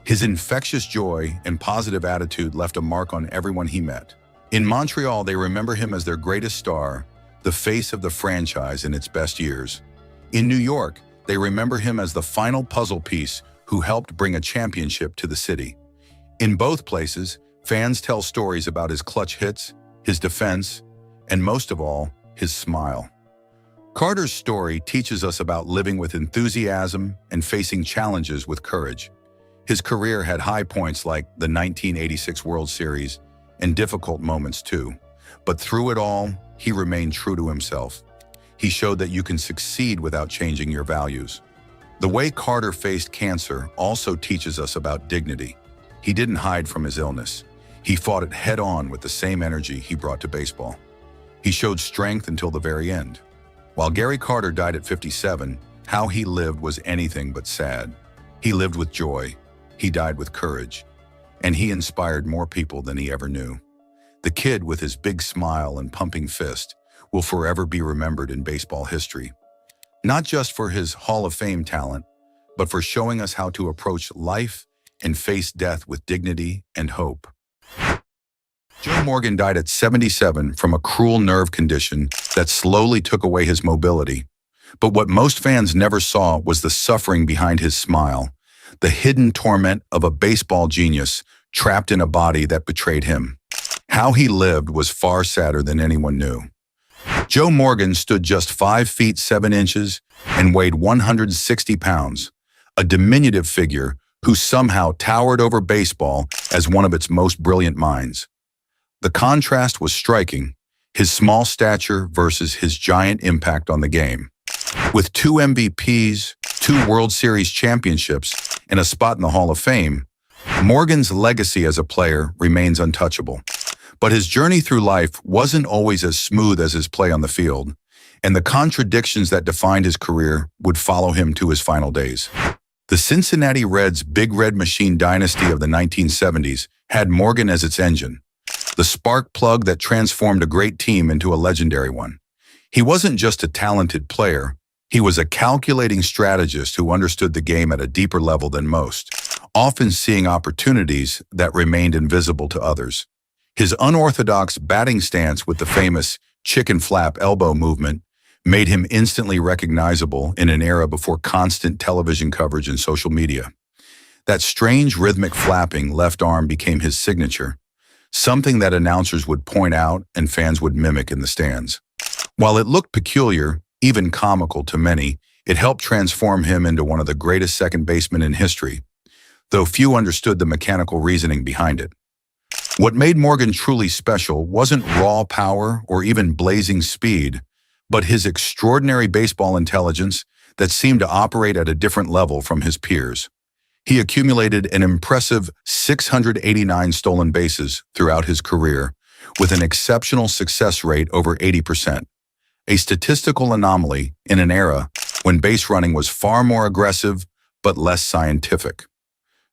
His infectious joy and positive attitude left a mark on everyone he met. In Montreal, they remember him as their greatest star, the face of the franchise in its best years. In New York, they remember him as the final puzzle piece who helped bring a championship to the city. In both places, fans tell stories about his clutch hits, his defense, and most of all, his smile. Carter's story teaches us about living with enthusiasm and facing challenges with courage. His career had high points like the 1986 World Series and difficult moments too. But through it all, he remained true to himself. He showed that you can succeed without changing your values. The way Carter faced cancer also teaches us about dignity. He didn't hide from his illness. He fought it head-on with the same energy he brought to baseball. He showed strength until the very end. While Gary Carter died at 57, how he lived was anything but sad. He lived with joy. He died with courage. And he inspired more people than he ever knew. The kid with his big smile and pumping fist will forever be remembered in baseball history. Not just for his Hall of Fame talent, but for showing us how to approach life and face death with dignity and hope. Joe Morgan died at 77 from a cruel nerve condition that slowly took away his mobility. But what most fans never saw was the suffering behind his smile, the hidden torment of a baseball genius trapped in a body that betrayed him. How he lived was far sadder than anyone knew. Joe Morgan stood just 5 feet 7 inches and weighed 160 pounds, a diminutive figure who somehow towered over baseball as one of its most brilliant minds. The contrast was striking, his small stature versus his giant impact on the game. With 2 MVPs, 2 World Series championships, and a spot in the Hall of Fame, Morgan's legacy as a player remains untouchable. But his journey through life wasn't always as smooth as his play on the field, and the contradictions that defined his career would follow him to his final days. The Cincinnati Reds' Big Red Machine dynasty of the 1970s had Morgan as its engine, the spark plug that transformed a great team into a legendary one. He wasn't just a talented player, he was a calculating strategist who understood the game at a deeper level than most, often seeing opportunities that remained invisible to others. His unorthodox batting stance with the famous chicken flap elbow movement made him instantly recognizable in an era before constant television coverage and social media. That strange rhythmic flapping left arm became his signature, something that announcers would point out and fans would mimic in the stands. While it looked peculiar, even comical to many, it helped transform him into one of the greatest second basemen in history, though few understood the mechanical reasoning behind it. What made Morgan truly special wasn't raw power or even blazing speed, but his extraordinary baseball intelligence that seemed to operate at a different level from his peers. He accumulated an impressive 689 stolen bases throughout his career, with an exceptional success rate over 80%, a statistical anomaly in an era when base running was far more aggressive but less scientific.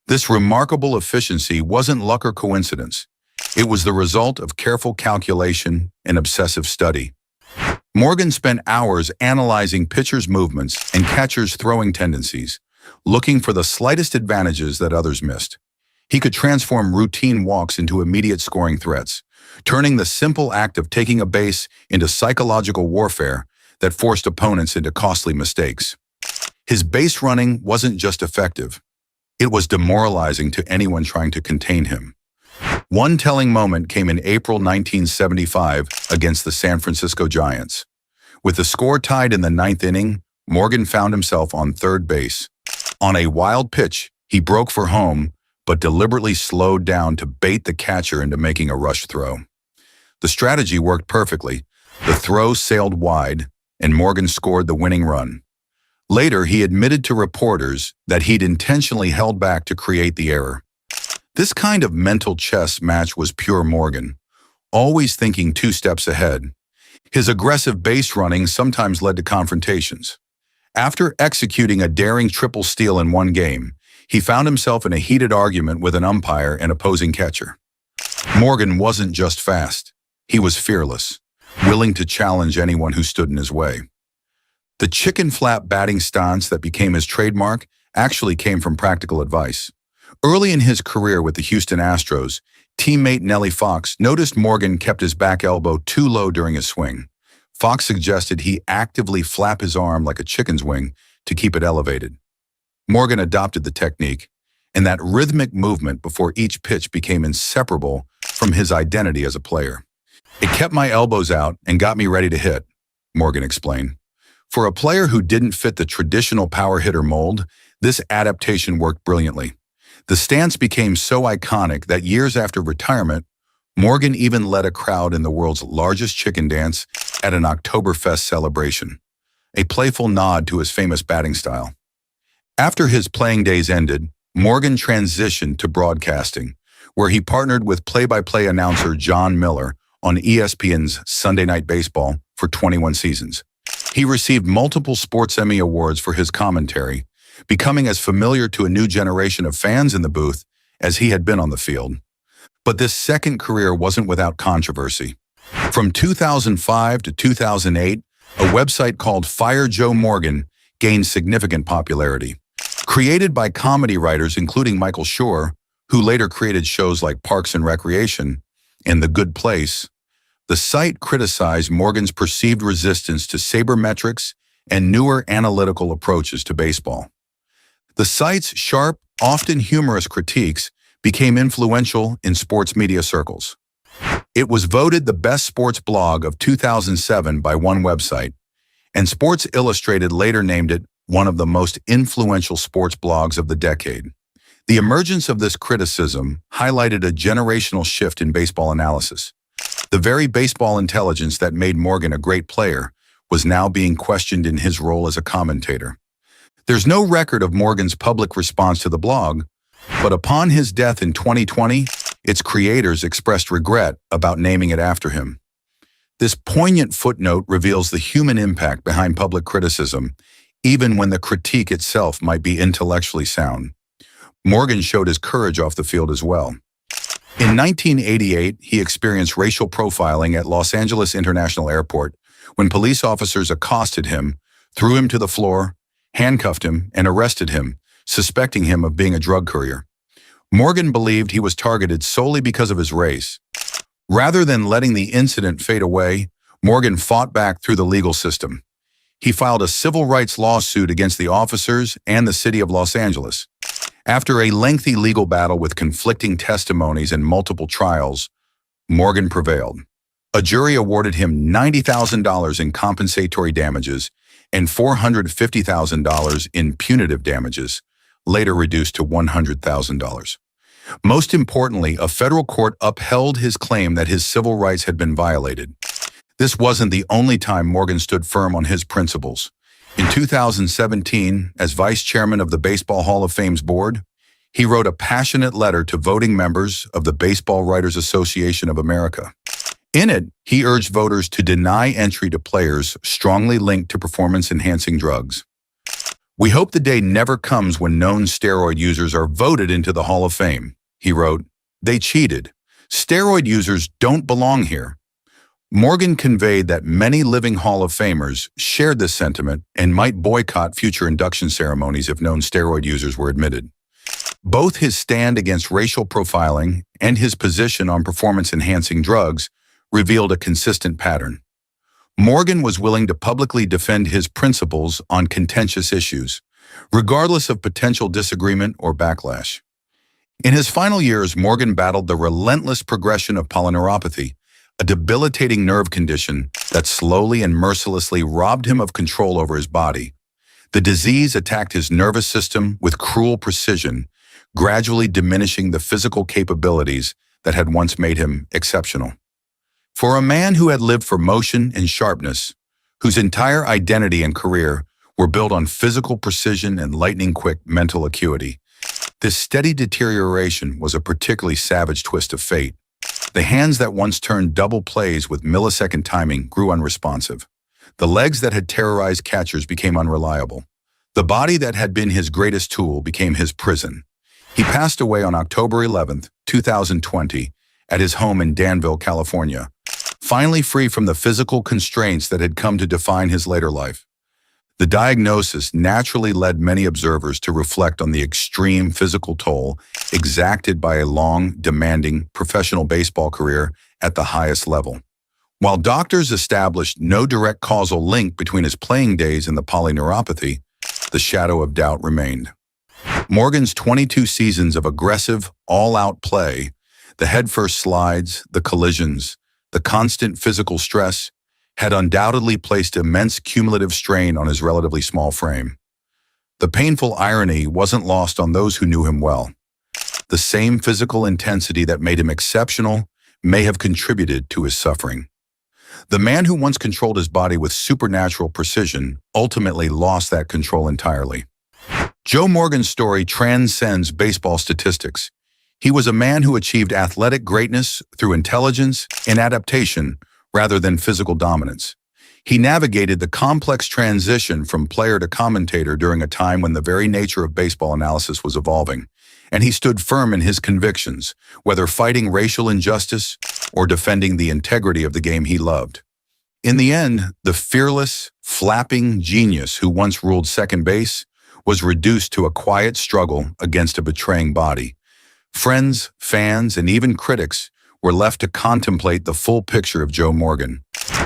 This remarkable efficiency wasn't luck or coincidence. It was the result of careful calculation and obsessive study. Morgan spent hours analyzing pitchers' movements and catchers' throwing tendencies, looking for the slightest advantages that others missed. He could transform routine walks into immediate scoring threats, turning the simple act of taking a base into psychological warfare that forced opponents into costly mistakes. His base running wasn't just effective, it was demoralizing to anyone trying to contain him. One telling moment came in April 1975 against the San Francisco Giants. With the score tied in the 9th inning, Morgan found himself on third base. On a wild pitch, he broke for home, but deliberately slowed down to bait the catcher into making a rush throw. The strategy worked perfectly. The throw sailed wide, and Morgan scored the winning run. Later, he admitted to reporters that he'd intentionally held back to create the error. This kind of mental chess match was pure Morgan, always thinking 2 steps ahead. His aggressive base running sometimes led to confrontations. After executing a daring triple steal in one game, he found himself in a heated argument with an umpire and opposing catcher. Morgan wasn't just fast, he was fearless, willing to challenge anyone who stood in his way. The chicken flap batting stance that became his trademark actually came from practical advice. Early in his career with the Houston Astros, teammate Nellie Fox noticed Morgan kept his back elbow too low during his swing. Fox suggested he actively flap his arm like a chicken's wing to keep it elevated. Morgan adopted the technique, and that rhythmic movement before each pitch became inseparable from his identity as a player. "It kept my elbows out and got me ready to hit," Morgan explained. For a player who didn't fit the traditional power hitter mold, this adaptation worked brilliantly. The stance became so iconic that years after retirement, Morgan even led a crowd in the world's largest chicken dance at an Oktoberfest celebration, a playful nod to his famous batting style. After his playing days ended, Morgan transitioned to broadcasting, where he partnered with play-by-play announcer John Miller on ESPN's Sunday Night Baseball for 21 seasons. He received multiple Sports Emmy Awards for his commentary, becoming as familiar to a new generation of fans in the booth as he had been on the field. But this second career wasn't without controversy. From 2005 to 2008, a website called Fire Joe Morgan gained significant popularity. Created by comedy writers including Michael Schur, who later created shows like Parks and Recreation and The Good Place, the site criticized Morgan's perceived resistance to sabermetrics and newer analytical approaches to baseball. The site's sharp, often humorous critiques became influential in sports media circles. It was voted the best sports blog of 2007 by one website, and Sports Illustrated later named it one of the most influential sports blogs of the decade. The emergence of this criticism highlighted a generational shift in baseball analysis. The very baseball intelligence that made Morgan a great player was now being questioned in his role as a commentator. There's no record of Morgan's public response to the blog, but upon his death in 2020, its creators expressed regret about naming it after him. This poignant footnote reveals the human impact behind public criticism, even when the critique itself might be intellectually sound. Morgan showed his courage off the field as well. In 1988, he experienced racial profiling at Los Angeles International Airport when police officers accosted him, threw him to the floor, handcuffed him, and arrested him, suspecting him of being a drug courier. Morgan believed he was targeted solely because of his race. Rather than letting the incident fade away, Morgan fought back through the legal system. He filed a civil rights lawsuit against the officers and the city of Los Angeles. After a lengthy legal battle with conflicting testimonies and multiple trials, Morgan prevailed. A jury awarded him $90,000 in compensatory damages and $450,000 in punitive damages, later reduced to $100,000. Most importantly, a federal court upheld his claim that his civil rights had been violated. This wasn't the only time Morgan stood firm on his principles. In 2017, as vice chairman of the Baseball Hall of Fame's board, he wrote a passionate letter to voting members of the Baseball Writers Association of America. In it, he urged voters to deny entry to players strongly linked to performance-enhancing drugs. "We hope the day never comes when known steroid users are voted into the Hall of Fame," he wrote. "They cheated. Steroid users don't belong here." Morgan conveyed that many living Hall of Famers shared this sentiment and might boycott future induction ceremonies if known steroid users were admitted. Both his stand against racial profiling and his position on performance-enhancing drugs revealed a consistent pattern. Morgan was willing to publicly defend his principles on contentious issues, regardless of potential disagreement or backlash. In his final years, Morgan battled the relentless progression of polyneuropathy, a debilitating nerve condition that slowly and mercilessly robbed him of control over his body. The disease attacked his nervous system with cruel precision, gradually diminishing the physical capabilities that had once made him exceptional. For a man who had lived for motion and sharpness, whose entire identity and career were built on physical precision and lightning-quick mental acuity, this steady deterioration was a particularly savage twist of fate. The hands that once turned double plays with millisecond timing grew unresponsive. The legs that had terrorized catchers became unreliable. The body that had been his greatest tool became his prison. He passed away on October 11, 2020, at his home in Danville, California, finally free from the physical constraints that had come to define his later life. The diagnosis naturally led many observers to reflect on the extreme physical toll exacted by a long, demanding professional baseball career at the highest level. While doctors established no direct causal link between his playing days and the polyneuropathy, the shadow of doubt remained. Morgan's 22 seasons of aggressive, all-out play, the headfirst slides, the collisions, the constant physical stress, had undoubtedly placed immense cumulative strain on his relatively small frame. The painful irony wasn't lost on those who knew him well. The same physical intensity that made him exceptional may have contributed to his suffering. The man who once controlled his body with supernatural precision ultimately lost that control entirely. Joe Morgan's story transcends baseball statistics. He was a man who achieved athletic greatness through intelligence and adaptation rather than physical dominance. He navigated the complex transition from player to commentator during a time when the very nature of baseball analysis was evolving, and he stood firm in his convictions, whether fighting racial injustice or defending the integrity of the game he loved. In the end, the fearless, flapping genius who once ruled second base was reduced to a quiet struggle against a betraying body. Friends, fans, and even critics were left to contemplate the full picture of Joe Morgan.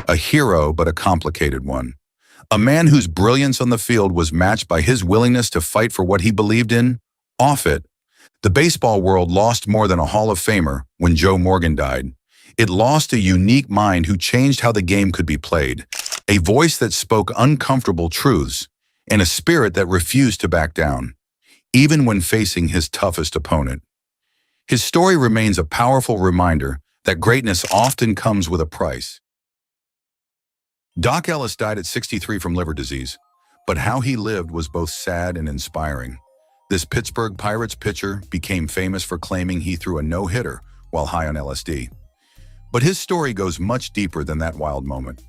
A hero, but a complicated one. A man whose brilliance on the field was matched by his willingness to fight for what he believed in, off it. The baseball world lost more than a Hall of Famer when Joe Morgan died. It lost a unique mind who changed how the game could be played, a voice that spoke uncomfortable truths, and a spirit that refused to back down, even when facing his toughest opponent. His story remains a powerful reminder that greatness often comes with a price. Doc Ellis died at 63 from liver disease, but how he lived was both sad and inspiring. This Pittsburgh Pirates pitcher became famous for claiming he threw a no-hitter while high on LSD. But his story goes much deeper than that wild moment.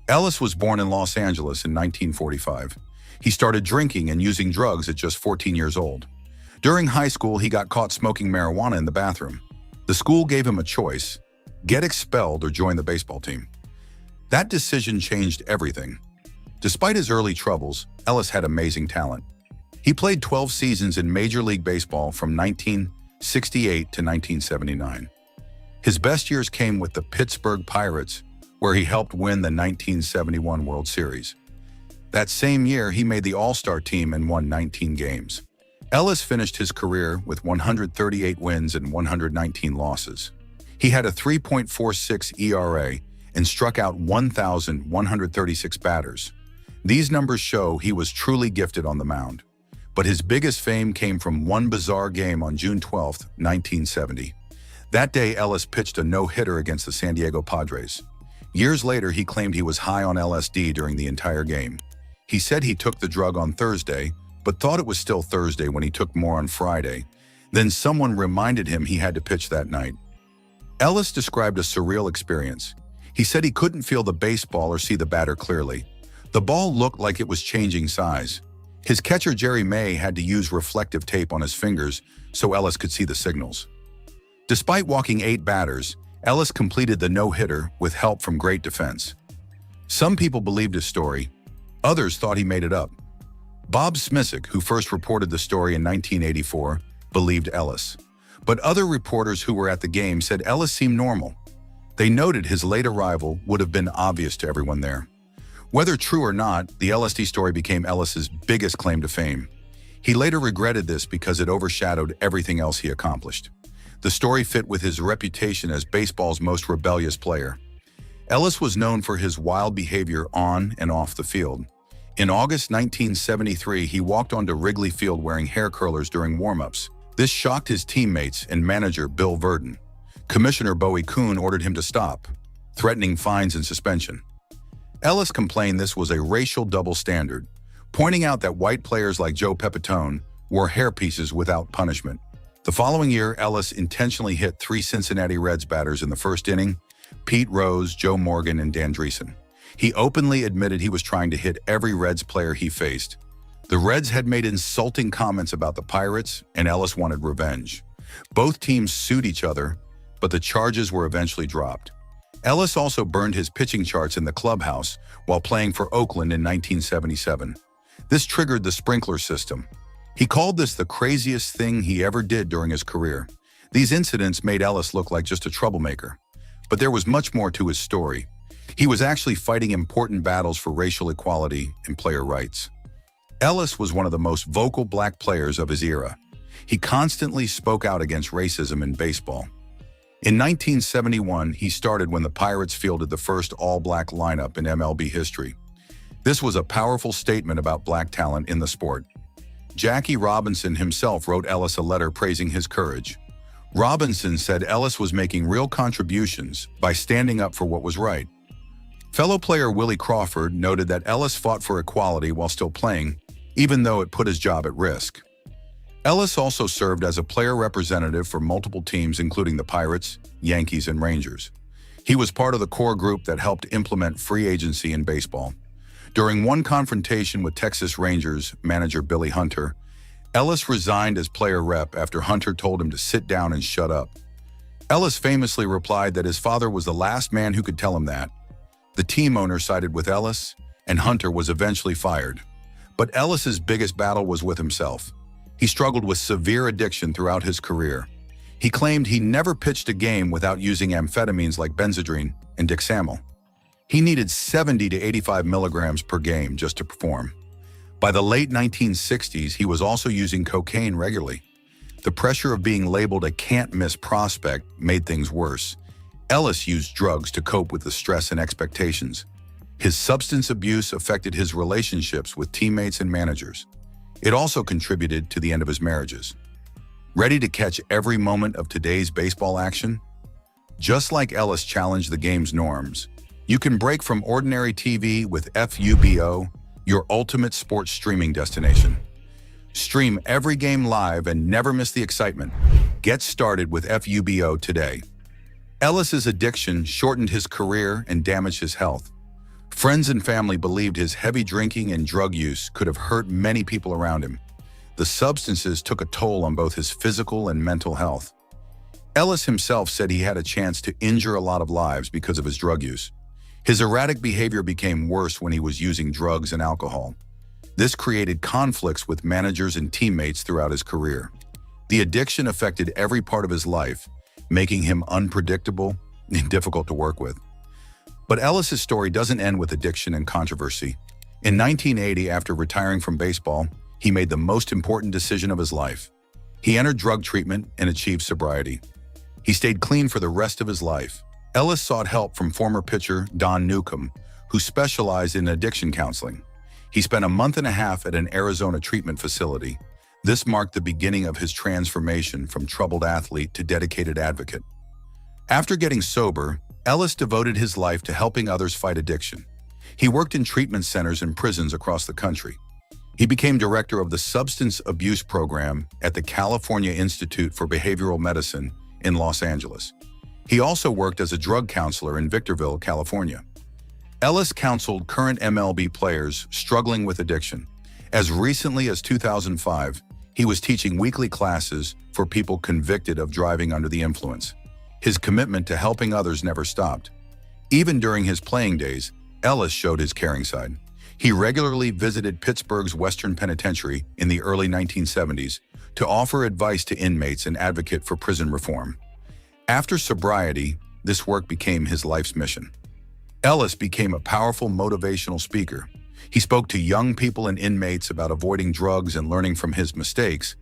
Ellis was born in Los Angeles in 1945. He started drinking and using drugs at just 14 years old. During high school, he got caught smoking marijuana in the bathroom. The school gave him a choice: get expelled or join the baseball team. That decision changed everything. Despite his early troubles, Ellis had amazing talent. He played 12 seasons in Major League Baseball from 1968 to 1979. His best years came with the Pittsburgh Pirates, where he helped win the 1971 World Series. That same year, he made the All-Star team and won 19 games. Ellis finished his career with 138 wins and 119 losses. He had a 3.46 ERA and struck out 1,136 batters. These numbers show he was truly gifted on the mound. But his biggest fame came from one bizarre game on June 12, 1970. That day, Ellis pitched a no-hitter against the San Diego Padres. Years later, he claimed he was high on LSD during the entire game. He said he took the drug on Thursday, but thought it was still Thursday when he took more on Friday. Then someone reminded him he had to pitch that night. Ellis described a surreal experience. He said he couldn't feel the baseball or see the batter clearly. The ball looked like it was changing size. His catcher, Jerry May, had to use reflective tape on his fingers so Ellis could see the signals. Despite walking 8 batters, Ellis completed the no-hitter with help from great defense. Some people believed his story. Others thought he made it up. Bob Smisak, who first reported the story in 1984, believed Ellis. But other reporters who were at the game said Ellis seemed normal. They noted his late arrival would have been obvious to everyone there. Whether true or not, the LSD story became Ellis's biggest claim to fame. He later regretted this because it overshadowed everything else he accomplished. The story fit with his reputation as baseball's most rebellious player. Ellis was known for his wild behavior on and off the field. In August 1973, he walked onto Wrigley Field wearing hair curlers during warm-ups. This shocked his teammates and manager Bill Verdon. Commissioner Bowie Kuhn ordered him to stop, threatening fines and suspension. Ellis complained this was a racial double standard, pointing out that white players like Joe Pepitone wore hairpieces without punishment. The following year, Ellis intentionally hit 3 Cincinnati Reds batters in the first inning: Pete Rose, Joe Morgan, and Dan Drysdale. He openly admitted he was trying to hit every Reds player he faced. The Reds had made insulting comments about the Pirates, and Ellis wanted revenge. Both teams sued each other, but the charges were eventually dropped. Ellis also burned his pitching charts in the clubhouse while playing for Oakland in 1977. This triggered the sprinkler system. He called this the craziest thing he ever did during his career. These incidents made Ellis look like just a troublemaker. But there was much more to his story. He was actually fighting important battles for racial equality and player rights. Ellis was one of the most vocal black players of his era. He constantly spoke out against racism in baseball. In 1971, he started when the Pirates fielded the first all-black lineup in MLB history. This was a powerful statement about black talent in the sport. Jackie Robinson himself wrote Ellis a letter praising his courage. Robinson said Ellis was making real contributions by standing up for what was right. Fellow player Willie Crawford noted that Ellis fought for equality while still playing, even though it put his job at risk. Ellis also served as a player representative for multiple teams, including the Pirates, Yankees, and Rangers. He was part of the core group that helped implement free agency in baseball. During one confrontation with Texas Rangers manager Billy Hunter, Ellis resigned as player rep after Hunter told him to sit down and shut up. Ellis famously replied that his father was the last man who could tell him that. The team owner sided with Ellis, and Hunter was eventually fired. But Ellis's biggest battle was with himself. He struggled with severe addiction throughout his career. He claimed he never pitched a game without using amphetamines like Benzedrine and Dixamyl. He needed 70 to 85 milligrams per game just to perform. By the late 1960s, he was also using cocaine regularly. The pressure of being labeled a can't-miss prospect made things worse. Ellis used drugs to cope with the stress and expectations. His substance abuse affected his relationships with teammates and managers. It also contributed to the end of his marriages. Ready to catch every moment of today's baseball action? Just like Ellis challenged the game's norms, you can break from ordinary TV with FUBO, your ultimate sports streaming destination. Stream every game live and never miss the excitement. Get started with FUBO today. Ellis's addiction shortened his career and damaged his health. Friends and family believed his heavy drinking and drug use could have hurt many people around him. The substances took a toll on both his physical and mental health. Ellis himself said he had a chance to injure a lot of lives because of his drug use. His erratic behavior became worse when he was using drugs and alcohol. This created conflicts with managers and teammates throughout his career. The addiction affected every part of his life, making him unpredictable and difficult to work with. But Ellis's story doesn't end with addiction and controversy. In 1980, after retiring from baseball, he made the most important decision of his life. He entered drug treatment and achieved sobriety. He stayed clean for the rest of his life. Ellis sought help from former pitcher Don Newcomb, who specialized in addiction counseling. He spent a month and a half at an Arizona treatment facility. This marked the beginning of his transformation from troubled athlete to dedicated advocate. After getting sober, Ellis devoted his life to helping others fight addiction. He worked in treatment centers and prisons across the country. He became director of the Substance Abuse Program at the California Institute for Behavioral Medicine in Los Angeles. He also worked as a drug counselor in Victorville, California. Ellis counseled current MLB players struggling with addiction. As recently as 2005, he was teaching weekly classes for people convicted of driving under the influence. His commitment to helping others never stopped. Even during his playing days, Ellis showed his caring side. He regularly visited Pittsburgh's Western Penitentiary in the early 1970s to offer advice to inmates and advocate for prison reform. After sobriety, this work became his life's mission. Ellis became a powerful motivational speaker. He spoke to young people and inmates about avoiding drugs and learning from his mistakes.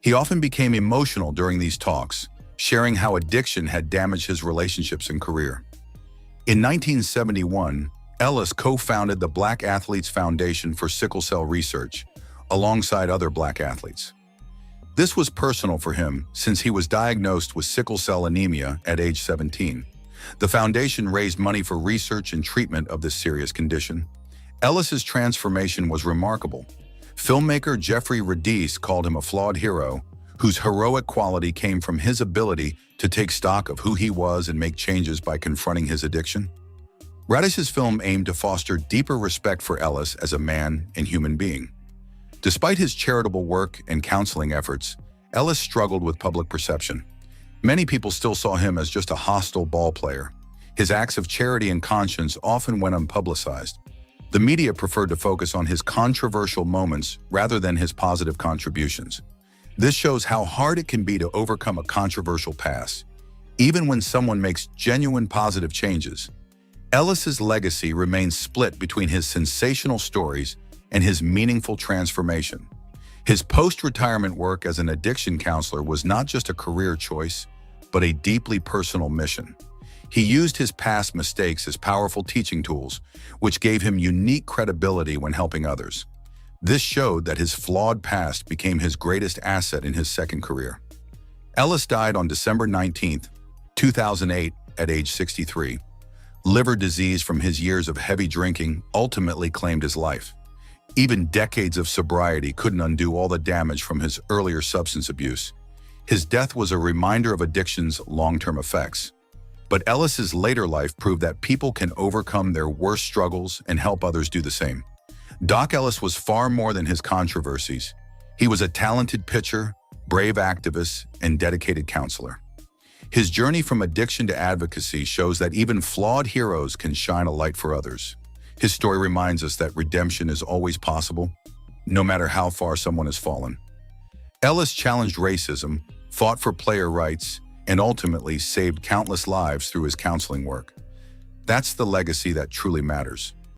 He often became emotional during these talks, sharing how addiction had damaged his relationships and career. In 1971, Ellis co-founded the Black Athletes Foundation for Sickle Cell Research, alongside other black athletes. This was personal for him since he was diagnosed with sickle cell anemia at age 17. The foundation raised money for research and treatment of this serious condition. Ellis's transformation was remarkable. Filmmaker Jeffrey Radice called him a flawed hero, whose heroic quality came from his ability to take stock of who he was and make changes by confronting his addiction. Radice's film aimed to foster deeper respect for Ellis as a man and human being. Despite his charitable work and counseling efforts, Ellis struggled with public perception. Many people still saw him as just a hostile ball player. His acts of charity and conscience often went unpublicized. The media preferred to focus on his controversial moments rather than his positive contributions. This shows how hard it can be to overcome a controversial past, even when someone makes genuine positive changes. Ellis's legacy remains split between his sensational stories and his meaningful transformation. His post-retirement work as an addiction counselor was not just a career choice, but a deeply personal mission. He used his past mistakes as powerful teaching tools, which gave him unique credibility when helping others. This showed that his flawed past became his greatest asset in his second career. Ellis died on December 19, 2008, at age 63. Liver disease from his years of heavy drinking ultimately claimed his life. Even decades of sobriety couldn't undo all the damage from his earlier substance abuse. His death was a reminder of addiction's long-term effects. But Ellis's later life proved that people can overcome their worst struggles and help others do the same. Doc Ellis was far more than his controversies. He was a talented pitcher, brave activist, and dedicated counselor. His journey from addiction to advocacy shows that even flawed heroes can shine a light for others. His story reminds us that redemption is always possible, no matter how far someone has fallen. Ellis challenged racism, fought for player rights, and ultimately saved countless lives through his counseling work. That's the legacy that truly matters.